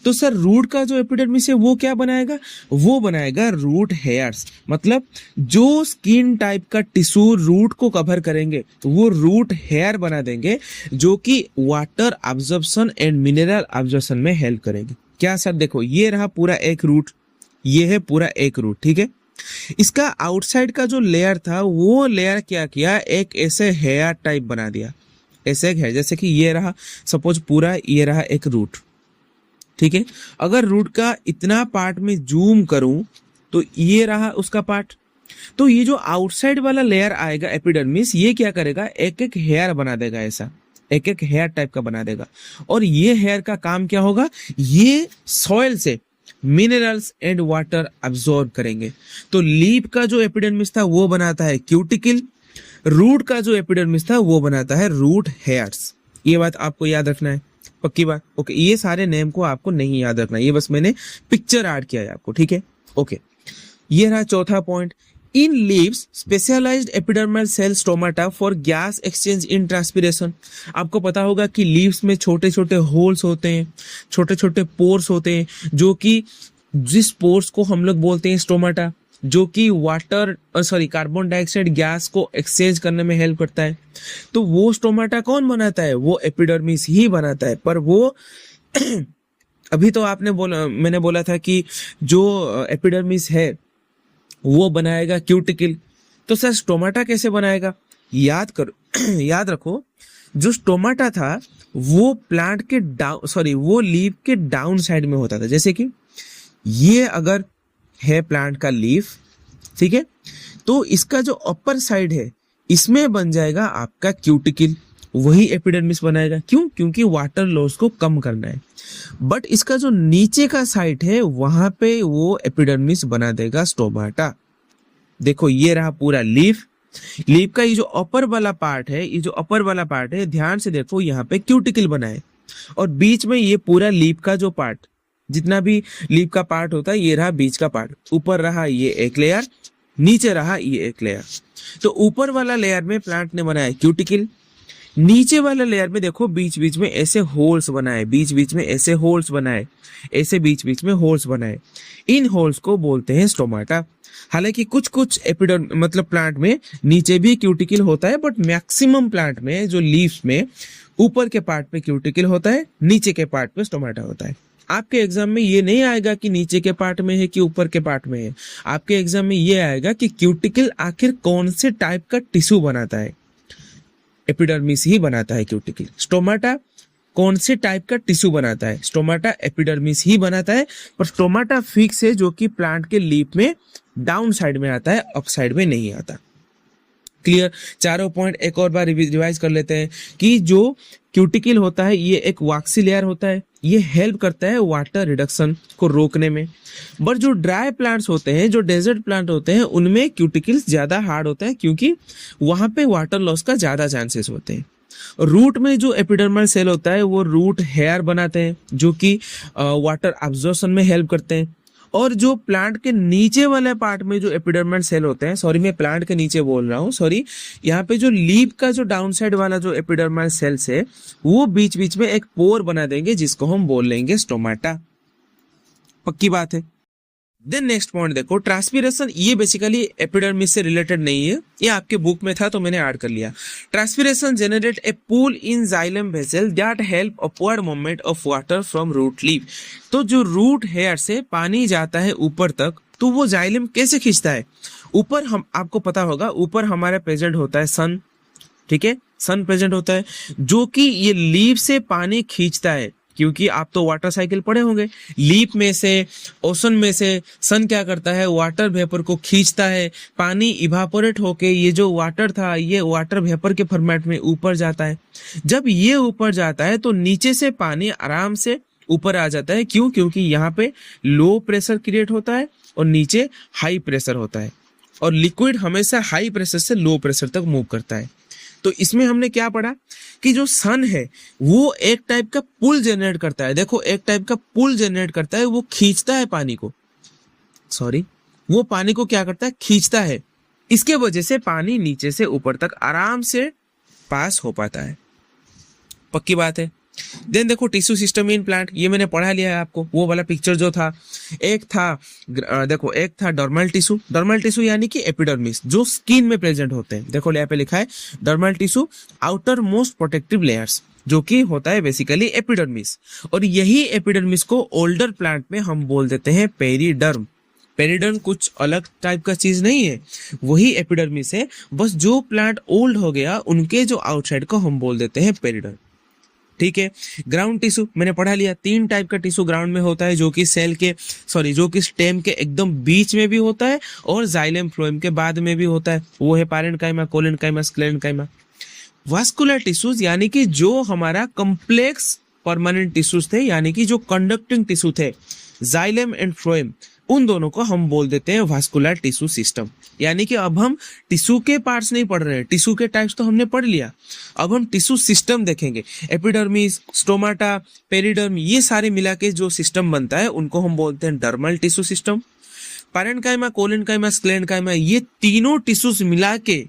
तो सर रूट का जो एपिडर्मिस है वो क्या बनाएगा? वो बनाएगा रूट हेयर्स, मतलब जो स्किन टाइप का टिश्यू रूट को कवर करेंगे तो वो रूट हेयर बना देंगे, जो कि water absorption and mineral absorption में हेल्प करेंगे। क्या सर? देखो ये रहा पूरा एक रूट, ये है पूरा एक रूट, ठीक है। इसका आउटसाइड का जो लेयर था, वो लेयर क्या किया? एक ऐसे हेयर टाइप बना दिया, ऐसे एक है, जैसे कि ये रहा, सपोज पूरा ये रहा एक रूट, ठीक है। अगर रूट का इतना पार्ट में जूम करूं तो ये रहा उसका पार्ट। तो ये जो आउटसाइड वाला लेयर आएगा एपिडर्मिस, ये क्या करेगा? एक एक हेयर बना देगा, ऐसा एक एक हेयर टाइप का बना देगा। और ये हेयर का काम क्या होगा? ये सॉइल से मिनरल्स एंड वाटर अब्सॉर्ब करेंगे। तो लीफ का जो एपिडर्मिस था वो बनाता है क्यूटिकल, रूट का जो एपिडर्मिस था वो बनाता है रूट हेयर्स। ये बात आपको याद रखना है, पक्की बात। ओके, ये सारे नेम को आपको नहीं याद रखना, ये बस मैंने पिक्चर ऐड किया है आपको, ठीक है। ओके, ये रहा चौथा point. In leaves specialised epidermal cell stomata for gas exchange in transpiration. आपको पता होगा कि लीव्स में छोटे छोटे होल्स होते हैं, छोटे छोटे पोर्स होते हैं, जो कि जिस पोर्स को हम लोग बोलते हैं स्टोमाटा, जो कि कार्बन डाइऑक्साइड गैस को एक्सचेंज करने में हेल्प करता है। तो वो स्टोमाटा कौन बनाता है? वो एपिडर्मिस ही बनाता है। पर वो अभी तो मैंने बोला था कि जो एपिडर्मिस है वो बनाएगा क्यूटिकल। तो सर स्टोमाटा कैसे बनाएगा? याद रखो, जो स्टोमाटा था वो प्लांट के वो लीफ के डाउन साइड में होता था। जैसे कि ये अगर है प्लांट का लीफ, ठीक है, तो इसका जो अपर साइड है इसमें बन जाएगा आपका क्यूटिकल, वही एपिडर्मिस बनाएगा। क्यों? क्योंकि वाटर लॉस को कम करना है। बट इसका जो नीचे का साइड है वहां पे वो एपिडर्मिस बना देगा स्टोमाटा। देखो ये रहा पूरा लीफ का ये जो अपर वाला पार्ट है, ध्यान से देखो, यहाँ पे क्यूटिकल बना है। और बीच में ये पूरा लीफ का जो पार्ट, जितना भी लीफ का पार्ट होता है, ये रहा बीच का पार्ट। ऊपर रहा ये एक लेयर, नीचे रहा ये एक लेयर। तो ऊपर वाला लेयर में प्लांट ने बनाया क्यूटिकल, नीचे वाले लेयर में देखो बीच बीच में ऐसे होल्स बनाए, ऐसे बीच बीच में होल्स बनाए। इन होल्स को बोलते हैं स्टोमाटा। हालांकि कुछ प्लांट में नीचे भी क्यूटिकल होता है, बट मैक्सिमम प्लांट में जो लीव्स में ऊपर के पार्ट पे क्यूटिकल होता है, नीचे के पार्ट पे स्टोमाटा होता है। आपके एग्जाम में ये नहीं आएगा कि नीचे के पार्ट में है कि ऊपर के पार्ट में है। आपके एग्जाम में ये आएगा कि क्यूटिकल आखिर कौन से टाइप का टिश्यू बनाता है। एपिडर्मिस ही बनाता है क्यूटिकल। स्टोमाटा कौन से टाइप का टिश्यू बनाता है? स्टोमाटा एपिडर्मिस ही बनाता है, पर स्टोमाटा फिक्स है जो कि प्लांट के लीफ में डाउन साइड में आता है, अप साइड में नहीं आता। क्लियर? चारों पॉइंट एक और बार रिवाइज कर लेते हैं कि जो क्यूटिकल होता है ये एक वैक्सी लेयर होता है, ये हेल्प करता है वाटर रिडक्शन को रोकने में। बट जो ड्राई प्लांट्स होते हैं, जो डेजर्ट प्लांट होते हैं, उनमें क्यूटिकल्स ज्यादा हार्ड होता है क्योंकि वहां पे वाटर लॉस का ज्यादा चांसेस होते हैं। रूट में जो एपिडर्मल सेल होता है वो रूट हेयर बनाते हैं जो कि वाटर एब्जॉर्प्शन में हेल्प करते हैं। और जो प्लांट के नीचे वाले पार्ट में जो एपिडर्मल सेल होते हैं, सॉरी मैं प्लांट के नीचे बोल रहा हूँ, सॉरी, यहाँ पे जो लीफ का जो डाउन साइड वाला जो एपिडर्मल सेल्स है वो बीच बीच में एक पोर बना देंगे जिसको हम बोल लेंगे स्टोमाटा। पक्की बात है। देन नेक्स्ट पॉइंट देखो, ट्रांसपीरेशन। ये बेसिकली एपिडर्मिस से रिलेटेड नहीं है, ये आपके बुक में था तो मैंने ऐड कर लिया। Transpiration generate a pool in xylem vessel that help upward movement of water from root leaf. तो जो रूट हेयर से पानी जाता है ऊपर तक, तो वो जाइलम कैसे खींचता है? ऊपर हम आपको पता होगा, ऊपर हमारे प्रेजेंट होता है सन, ठीक है, सन प्रेजेंट होता है जो कि ये लीफ से पानी खींचता है। क्योंकि आप तो वाटर साइकिल पढ़े होंगे, लीफ में से, ओशन में से सन क्या करता है, वाटर वेपर को खींचता है, पानी इवापोरेट होके ये जो वाटर था ये वाटर वेपर के फॉर्मेट में ऊपर जाता है। जब ये ऊपर जाता है तो नीचे से पानी आराम से ऊपर आ जाता है। क्यों? क्योंकि यहाँ पे लो प्रेशर क्रिएट होता है और नीचे हाई प्रेशर होता है, और लिक्विड हमेशा हाई प्रेशर से लो प्रेशर तक मूव करता है। तो इसमें हमने क्या पढ़ा कि जो सन है वो एक टाइप का पुल जनरेट करता है। देखो, एक टाइप का पुल जनरेट करता है, वो खींचता है पानी को, सॉरी, वो पानी को क्या करता है, खींचता है। इसके वजह से पानी नीचे से ऊपर तक आराम से पास हो पाता है। पक्की बात है। देन देखो, टिश्यू सिस्टम इन प्लांट, ये मैंने पढ़ा लिया है आपको। वो वाला पिक्चर जो था, एक था देखो, एक था डर्मल टिश्यू। डर्मल टिश्यू यानी कि एपिडर्मिस जो स्किन में प्रेजेंट होते हैं। देखो यहाँ पे लिखा है dermal tissue outer most protective layers, जो कि होता है बेसिकली एपिडर्मिस। और यही एपिडर्मिस को ओल्डर प्लांट में हम बोल देते हैं पेरिडर्म। पेरिडर्म कुछ अलग टाइप का चीज नहीं है, वही एपिडर्मिस है, बस जो प्लांट ओल्ड हो गया उनके जो आउटसाइड को हम बोल देते हैं पेरिडर्म। ठीक है। ग्राउंड टिश्यू मैंने पढ़ा लिया, 3 टाइप का टिश्यू ग्राउंड में होता है, जो कि सेल के, सॉरी, जो कि स्टेम के एकदम बीच में भी होता है और जाइलम फ्लोएम के बाद में भी होता है। वो है parenchyma, collenchyma, sclerenchyma. Vascular tissues यानी कि जो हमारा कॉम्प्लेक्स परमानेंट टिश्यूज थे, यानी कि जो कंडक्टिंग टिश्यू थे, जाइलम एंड फ्लोएम, उन दोनों को हम बोल देते हैं वास्कुलर टिश्यू सिस्टम। यानी कि अब हम टिश्यू के पार्ट्स नहीं पढ़ रहे हैं, टिश्यू के टाइप्स तो हमने पढ़ लिया, अब हम टिश्यू सिस्टम देखेंगे। एपिडर्मिस, स्टोमाटा, पेरिडर्म, ये सारे मिला के जो सिस्टम बनता है उनको हम बोलते हैं dermal tissue system. Parenchyma, collenchyma, sclerenchyma, ये तीनों टिश्यूज मिला के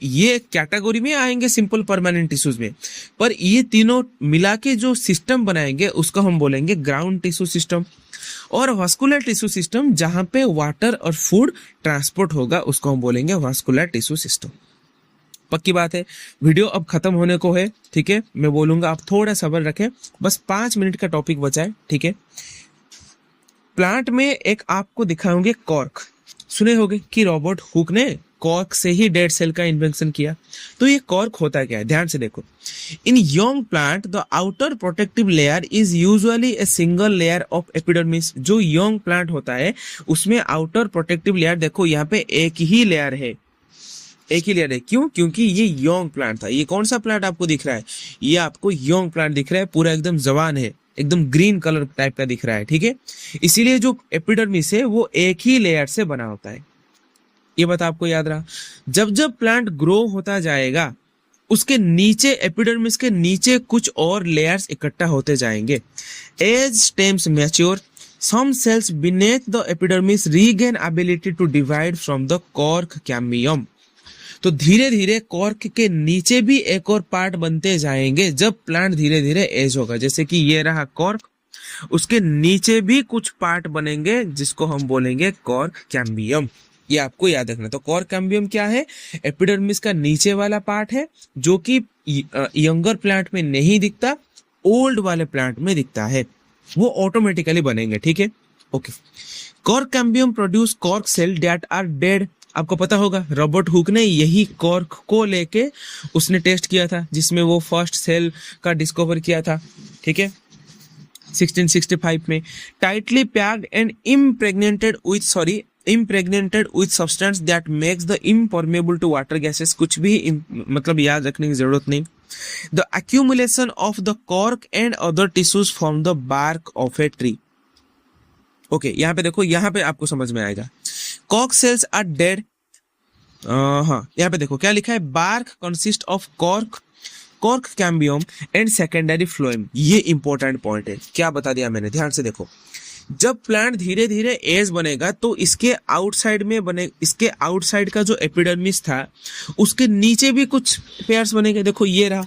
ये कैटेगरी में आएंगे सिंपल परमानेंट टिश्यूज में, पर ये तीनों मिला के जो सिस्टम बनाएंगे उसको हम बोलेंगे ग्राउंड टिश्यू सिस्टम। और वास्कुलर टिश्यू सिस्टम जहां पे वाटर और फूड ट्रांसपोर्ट होगा उसको हम बोलेंगे वास्कुलर टिश्यू सिस्टम। पक्की बात है। वीडियो अब खत्म होने को है, ठीक है, मैं बोलूंगा आप थोड़ा सब्र रखें, बस 5 मिनट का टॉपिक बचा है, ठीक है। प्लांट में एक आपको दिखाऊंगे कॉर्क, सुने होंगे कि रॉबर्ट हुक ने कॉर्क से ही डेड सेल का इन्वेंशन किया। तो ये कॉर्क होता क्या है, ध्यान से देखो। In young plant the outer protective layer is usually a single layer of epidermis. जो यंग प्लांट होता है उसमें आउटर प्रोटेक्टिव लेयर, देखो यहाँ पे एक ही लेयर है, एक ही लेयर है। क्यों? क्योंकि ये यंग प्लांट था। ये कौन सा प्लांट आपको दिख रहा है? ये आपको यंग प्लांट दिख रहा है, पूरा एकदम जवान है, एकदम ग्रीन कलर टाइप का दिख रहा है, ठीक है। इसीलिए जो एपिडर्मिस है वो एक ही लेयर से बना होता है। ये बात आपको याद रहा। जब जब प्लांट ग्रो होता जाएगा उसके नीचे, एपिडर्मिस के नीचे कुछ और लेयर्स इकट्ठा होते जाएंगे। As stems mature, some cells beneath the epidermis regain ability to divide from the cork cambium। तो धीरे धीरे कॉर्क के नीचे भी एक और पार्ट बनते जाएंगे जब प्लांट धीरे धीरे एज होगा। जैसे कि ये रहा कॉर्क, उसके नीचे भी कुछ पार्ट बनेंगे जिसको हम बोलेंगे कॉर्क कैम्बियम। ये आपको याद रखना। तो कॉर्क कैम्बियम क्या है? एपिडर्मिस का नीचे वाला पार्ट है जो कि यंगर प्लांट में नहीं दिखता, ओल्ड वाले प्लांट में दिखता है। वो ऑटोमेटिकली बनेंगे, ठीक है। Okay, cork cambium produce cork cell that are dead. आपको पता होगा रॉबर्ट हुक ने यही कॉर्क को लेके उसने टेस्ट किया था, जिसमें वो फर्स्ट सेल का डिस्कवर किया था, ठीक है, 1665 में। Tightly packed and impregnated with substance that makes the impermeable to water gases. कुछ भी मतलब याद रखने की जरूरत नहीं। The accumulation of the cork and other tissues from the bark of a tree. Okay, यहाँ पे देखो, यहाँ पे आपको समझ में आएगा। Cork cells are dead. हाँ, यहाँ पे देखो क्या लिखा है, bark consist of cork cambium and secondary phloem. ये इंपॉर्टेंट पॉइंट है, क्या बता दिया मैंने, ध्यान से देखो। जब प्लांट धीरे धीरे एज बनेगा तो इसके आउटसाइड का जो एपिडर्मिस था उसके नीचे भी कुछ पेयर्स बनेंगे। देखो ये रहा,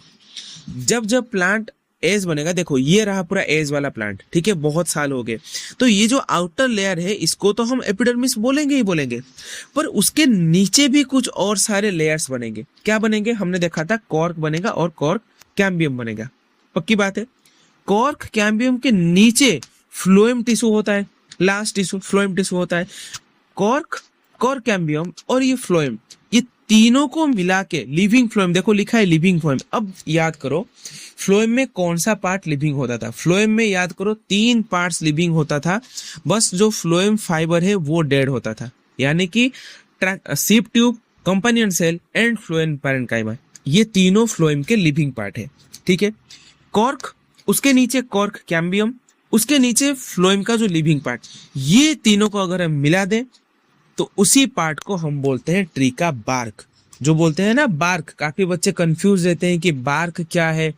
जब प्लांट एज बनेगा, देखो ये रहा पूरा एज वाला प्लांट, ठीक है, बहुत साल हो गए। तो ये जो आउटर लेयर है इसको तो हम एपिडर्मिस बोलेंगे ही बोलेंगे, पर उसके नीचे भी कुछ और सारे लेयर्स बनेंगे। क्या बनेंगे, हमने देखा था कॉर्क बनेगा और कॉर्क कैम्बियम बनेगा, पक्की बात है। कॉर्क कैम्बियम के नीचे फ्लोएम टिश्यू होता है, लास्ट टिश्यू फ्लोएम टिश्यू होता है। कॉर्क कैम्बियम और ये फ्लोएम, ये तीनों को मिला के लिविंग फ्लोएम, देखो लिखा है लिविंग फ्लोएम। अब याद करो फ्लोएम में कौन सा पार्ट लिविंग होता था। फ्लोएम में याद करो 3 पार्ट्स लिविंग होता था, बस जो फ्लोएम फाइबर है वो डेड होता था, यानी कि sieve tube, companion cell and phloem parenchyma, ये तीनों फ्लोएम के लिविंग पार्ट है, ठीक है। कॉर्क, उसके नीचे कॉर्क कैम्बियम, उसके नीचे फ्लोएम का जो लिविंग पार्ट, ये तीनों को अगर हम मिला दें तो उसी पार्ट को हम बोलते हैं ट्री का बार्क। जो बोलते हैं ना बार्क, काफी बच्चे कंफ्यूज रहते हैं कि बार्क क्या है,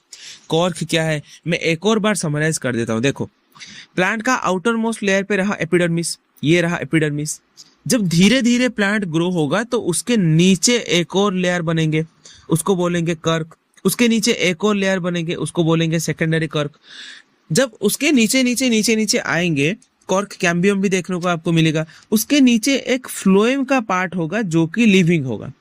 कॉर्क क्या है। मैं एक और बार समराइज कर देता हूं। देखो, प्लांट का आउटर मोस्ट लेयर पे रहा एपिडर्मिस, ये रहा एपिडर्मिस। जब धीरे धीरे प्लांट ग्रो होगा तो उसके नीचे एक और लेयर बनेंगे, उसको बोलेंगे कर्क। उसके नीचे एक और लेयर बनेंगे, उसको बोलेंगे सेकेंडरी कर्क। जब उसके नीचे नीचे नीचे नीचे आएंगे, कॉर्क कैम्बियम भी देखने को आपको मिलेगा, उसके नीचे एक फ्लोएम का पार्ट होगा जो कि लिविंग होगा।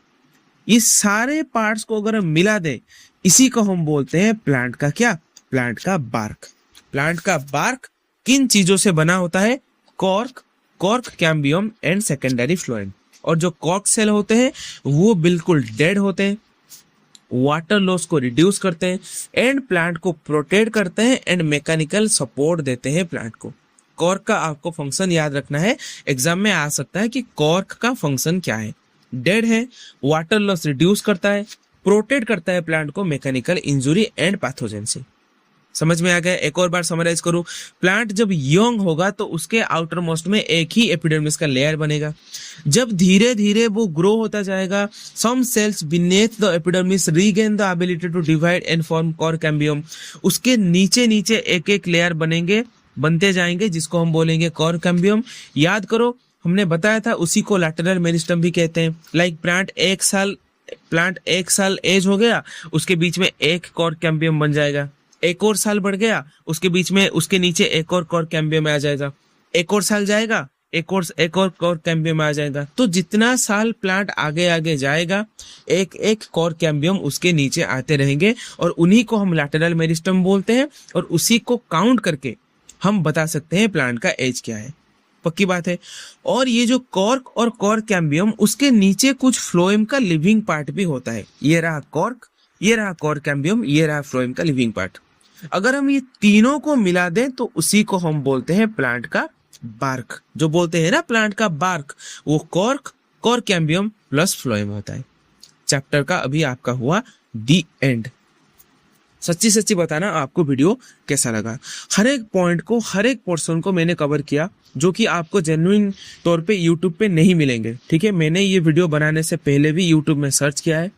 ये सारे पार्ट्स को अगर हम मिला दें, इसी को हम बोलते हैं प्लांट का क्या, प्लांट का बार्क। प्लांट का बार्क किन चीजों से बना होता है, cork cambium and secondary phloem. और जो कॉर्क सेल होते हैं वो बिल्कुल डेड होते हैं, वाटर लॉस को रिड्यूस करते हैं एंड प्लांट को प्रोटेक्ट करते हैं एंड मैकेनिकल सपोर्ट देते हैं प्लांट को। कॉर्क का आपको फंक्शन याद रखना है, एग्जाम में आ सकता है कि कॉर्क का फंक्शन क्या है। डेड है, वाटर लॉस रिड्यूस करता है, प्रोटेक्ट करता है प्लांट को मैकेनिकल इंजुरी एंड पैथोजन से। समझ में आ गया? एक और बार समराइज करूं, प्लांट जब यंग होगा तो उसके आउटर मोस्ट में एक ही एपिडर्मिस का लेयर बनेगा। जब धीरे धीरे वो ग्रो होता जाएगा, some cells beneath the epidermis regain the ability to divide and form cork cambium. उसके नीचे नीचे एक एक लेयर बनते जाएंगे, जिसको हम बोलेंगे कॉर्क कैम्बियम। याद करो, हमने बताया था उसी को लैटरल मेरिस्टम भी कहते हैं। लाइक प्लांट एक साल एज हो गया, उसके बीच में एक कॉर्क कैम्बियम बन जाएगा। एक और साल बढ़ गया, उसके बीच में उसके नीचे एक और कॉर्क कैम्बियम आ जाएगा। एक और साल जाएगा, एक और कॉर्क कैम्बियम आ जाएगा। तो जितना साल प्लांट आगे जाएगा, एक एक कॉर्क कैम्बियम उसके नीचे आते रहेंगे, और उन्हीं को हम लैटरल मेरिस्टम बोलते हैं। और उसी को काउंट करके हम बता सकते हैं प्लांट का एज क्या है। पक्की बात है। और ये जो कॉर्क और कॉर्क कैम्बियम, उसके नीचे कुछ फ्लोएम का लिविंग पार्ट भी होता है। ये रहा कॉर्क, ये रहा कॉर्क कैम्बियम, ये रहा फ्लोएम का लिविंग पार्ट। अगर हम ये तीनों को मिला दें तो उसी को हम बोलते हैं प्लांट का बार्क। जो बोलते हैं ना प्लांट का बार्क, वो कॉर्क कैम्बियम प्लस फ्लोएम होता है। चैप्टर का अभी आपका हुआ दी एंड। सच्ची बताना आपको वीडियो कैसा लगा। हर एक पॉइंट को, हर एक पोर्शन को मैंने कवर किया, जो कि आपको जेन्युइन तौर पे यूट्यूब पे नहीं मिलेंगे। ठीक है, मैंने ये वीडियो बनाने से पहले भी यूट्यूब में सर्च किया है।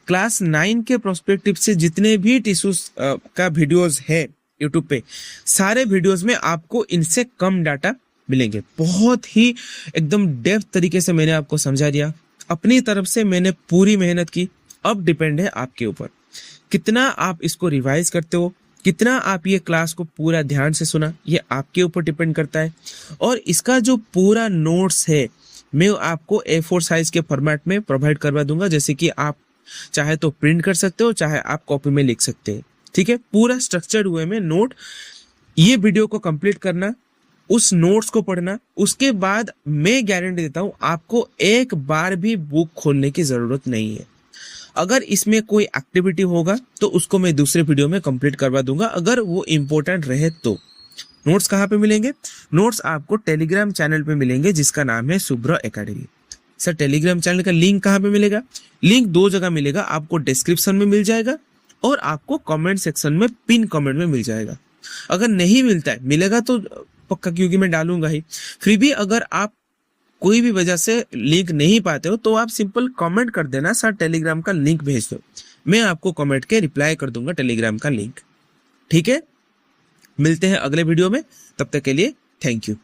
क्लास 9 के प्रोस्पेक्टिव से जितने भी टिश्यूज का वीडियोस है यूट्यूब पे, सारे वीडियोस में आपको इनसे कम डाटा मिलेंगे। बहुत ही एकदम डेप्थ तरीके से मैंने आपको समझा दिया। अपनी तरफ से मैंने पूरी मेहनत की। अब डिपेंड है आपके ऊपर, कितना आप इसको रिवाइज करते हो, कितना आप ये क्लास को पूरा ध्यान से सुना, ये आपके ऊपर डिपेंड करता है। और इसका जो पूरा नोट्स है, मैं आपको A4 साइज के फॉर्मेट में प्रोवाइड करवा दूंगा, जैसे कि आप चाहे तो प्रिंट कर सकते हो, चाहे आप कॉपी में लिख सकते हैं। ठीक है, पूरा स्ट्रक्चर्ड वे में नोट ये वीडियो को कंप्लीट करना, उस नोट्स को पढ़ना, उसके बाद मैं गारंटी देता हूं आपको एक बार भी बुक खोलने की जरूरत नहीं है। अगर इसमें कोई एक्टिविटी होगा तो उसको मैं दूसरे वीडियो में कंप्लीट करवा दूंगा, अगर वो इम्पोर्टेंट रहे तो। नोट्स कहाँ पे मिलेंगे? नोट्स आपको टेलीग्राम चैनल पे मिलेंगे जिसका नाम है Shubhra academy. Sir Telegram channel का लिंक कहाँ पे मिलेगा? लिंक दो जगह मिलेगा, आपको डिस्क्रिप्शन में मिल जाएगा और आपको कमेंट सेक्शन में पिन कमेंट में मिल जाएगा। अगर नहीं मिलता है, मिलेगा तो पक्का, क्योंकि मैं डालूंगा ही। फिर भी अगर आप कोई भी वजह से लिंक नहीं पाते हो तो आप सिंपल कमेंट कर देना, सर टेलीग्राम का लिंक भेज दो, मैं आपको कमेंट के रिप्लाई कर दूंगा टेलीग्राम का लिंक। ठीक है, मिलते हैं अगले वीडियो में, तब तक के लिए थैंक यू।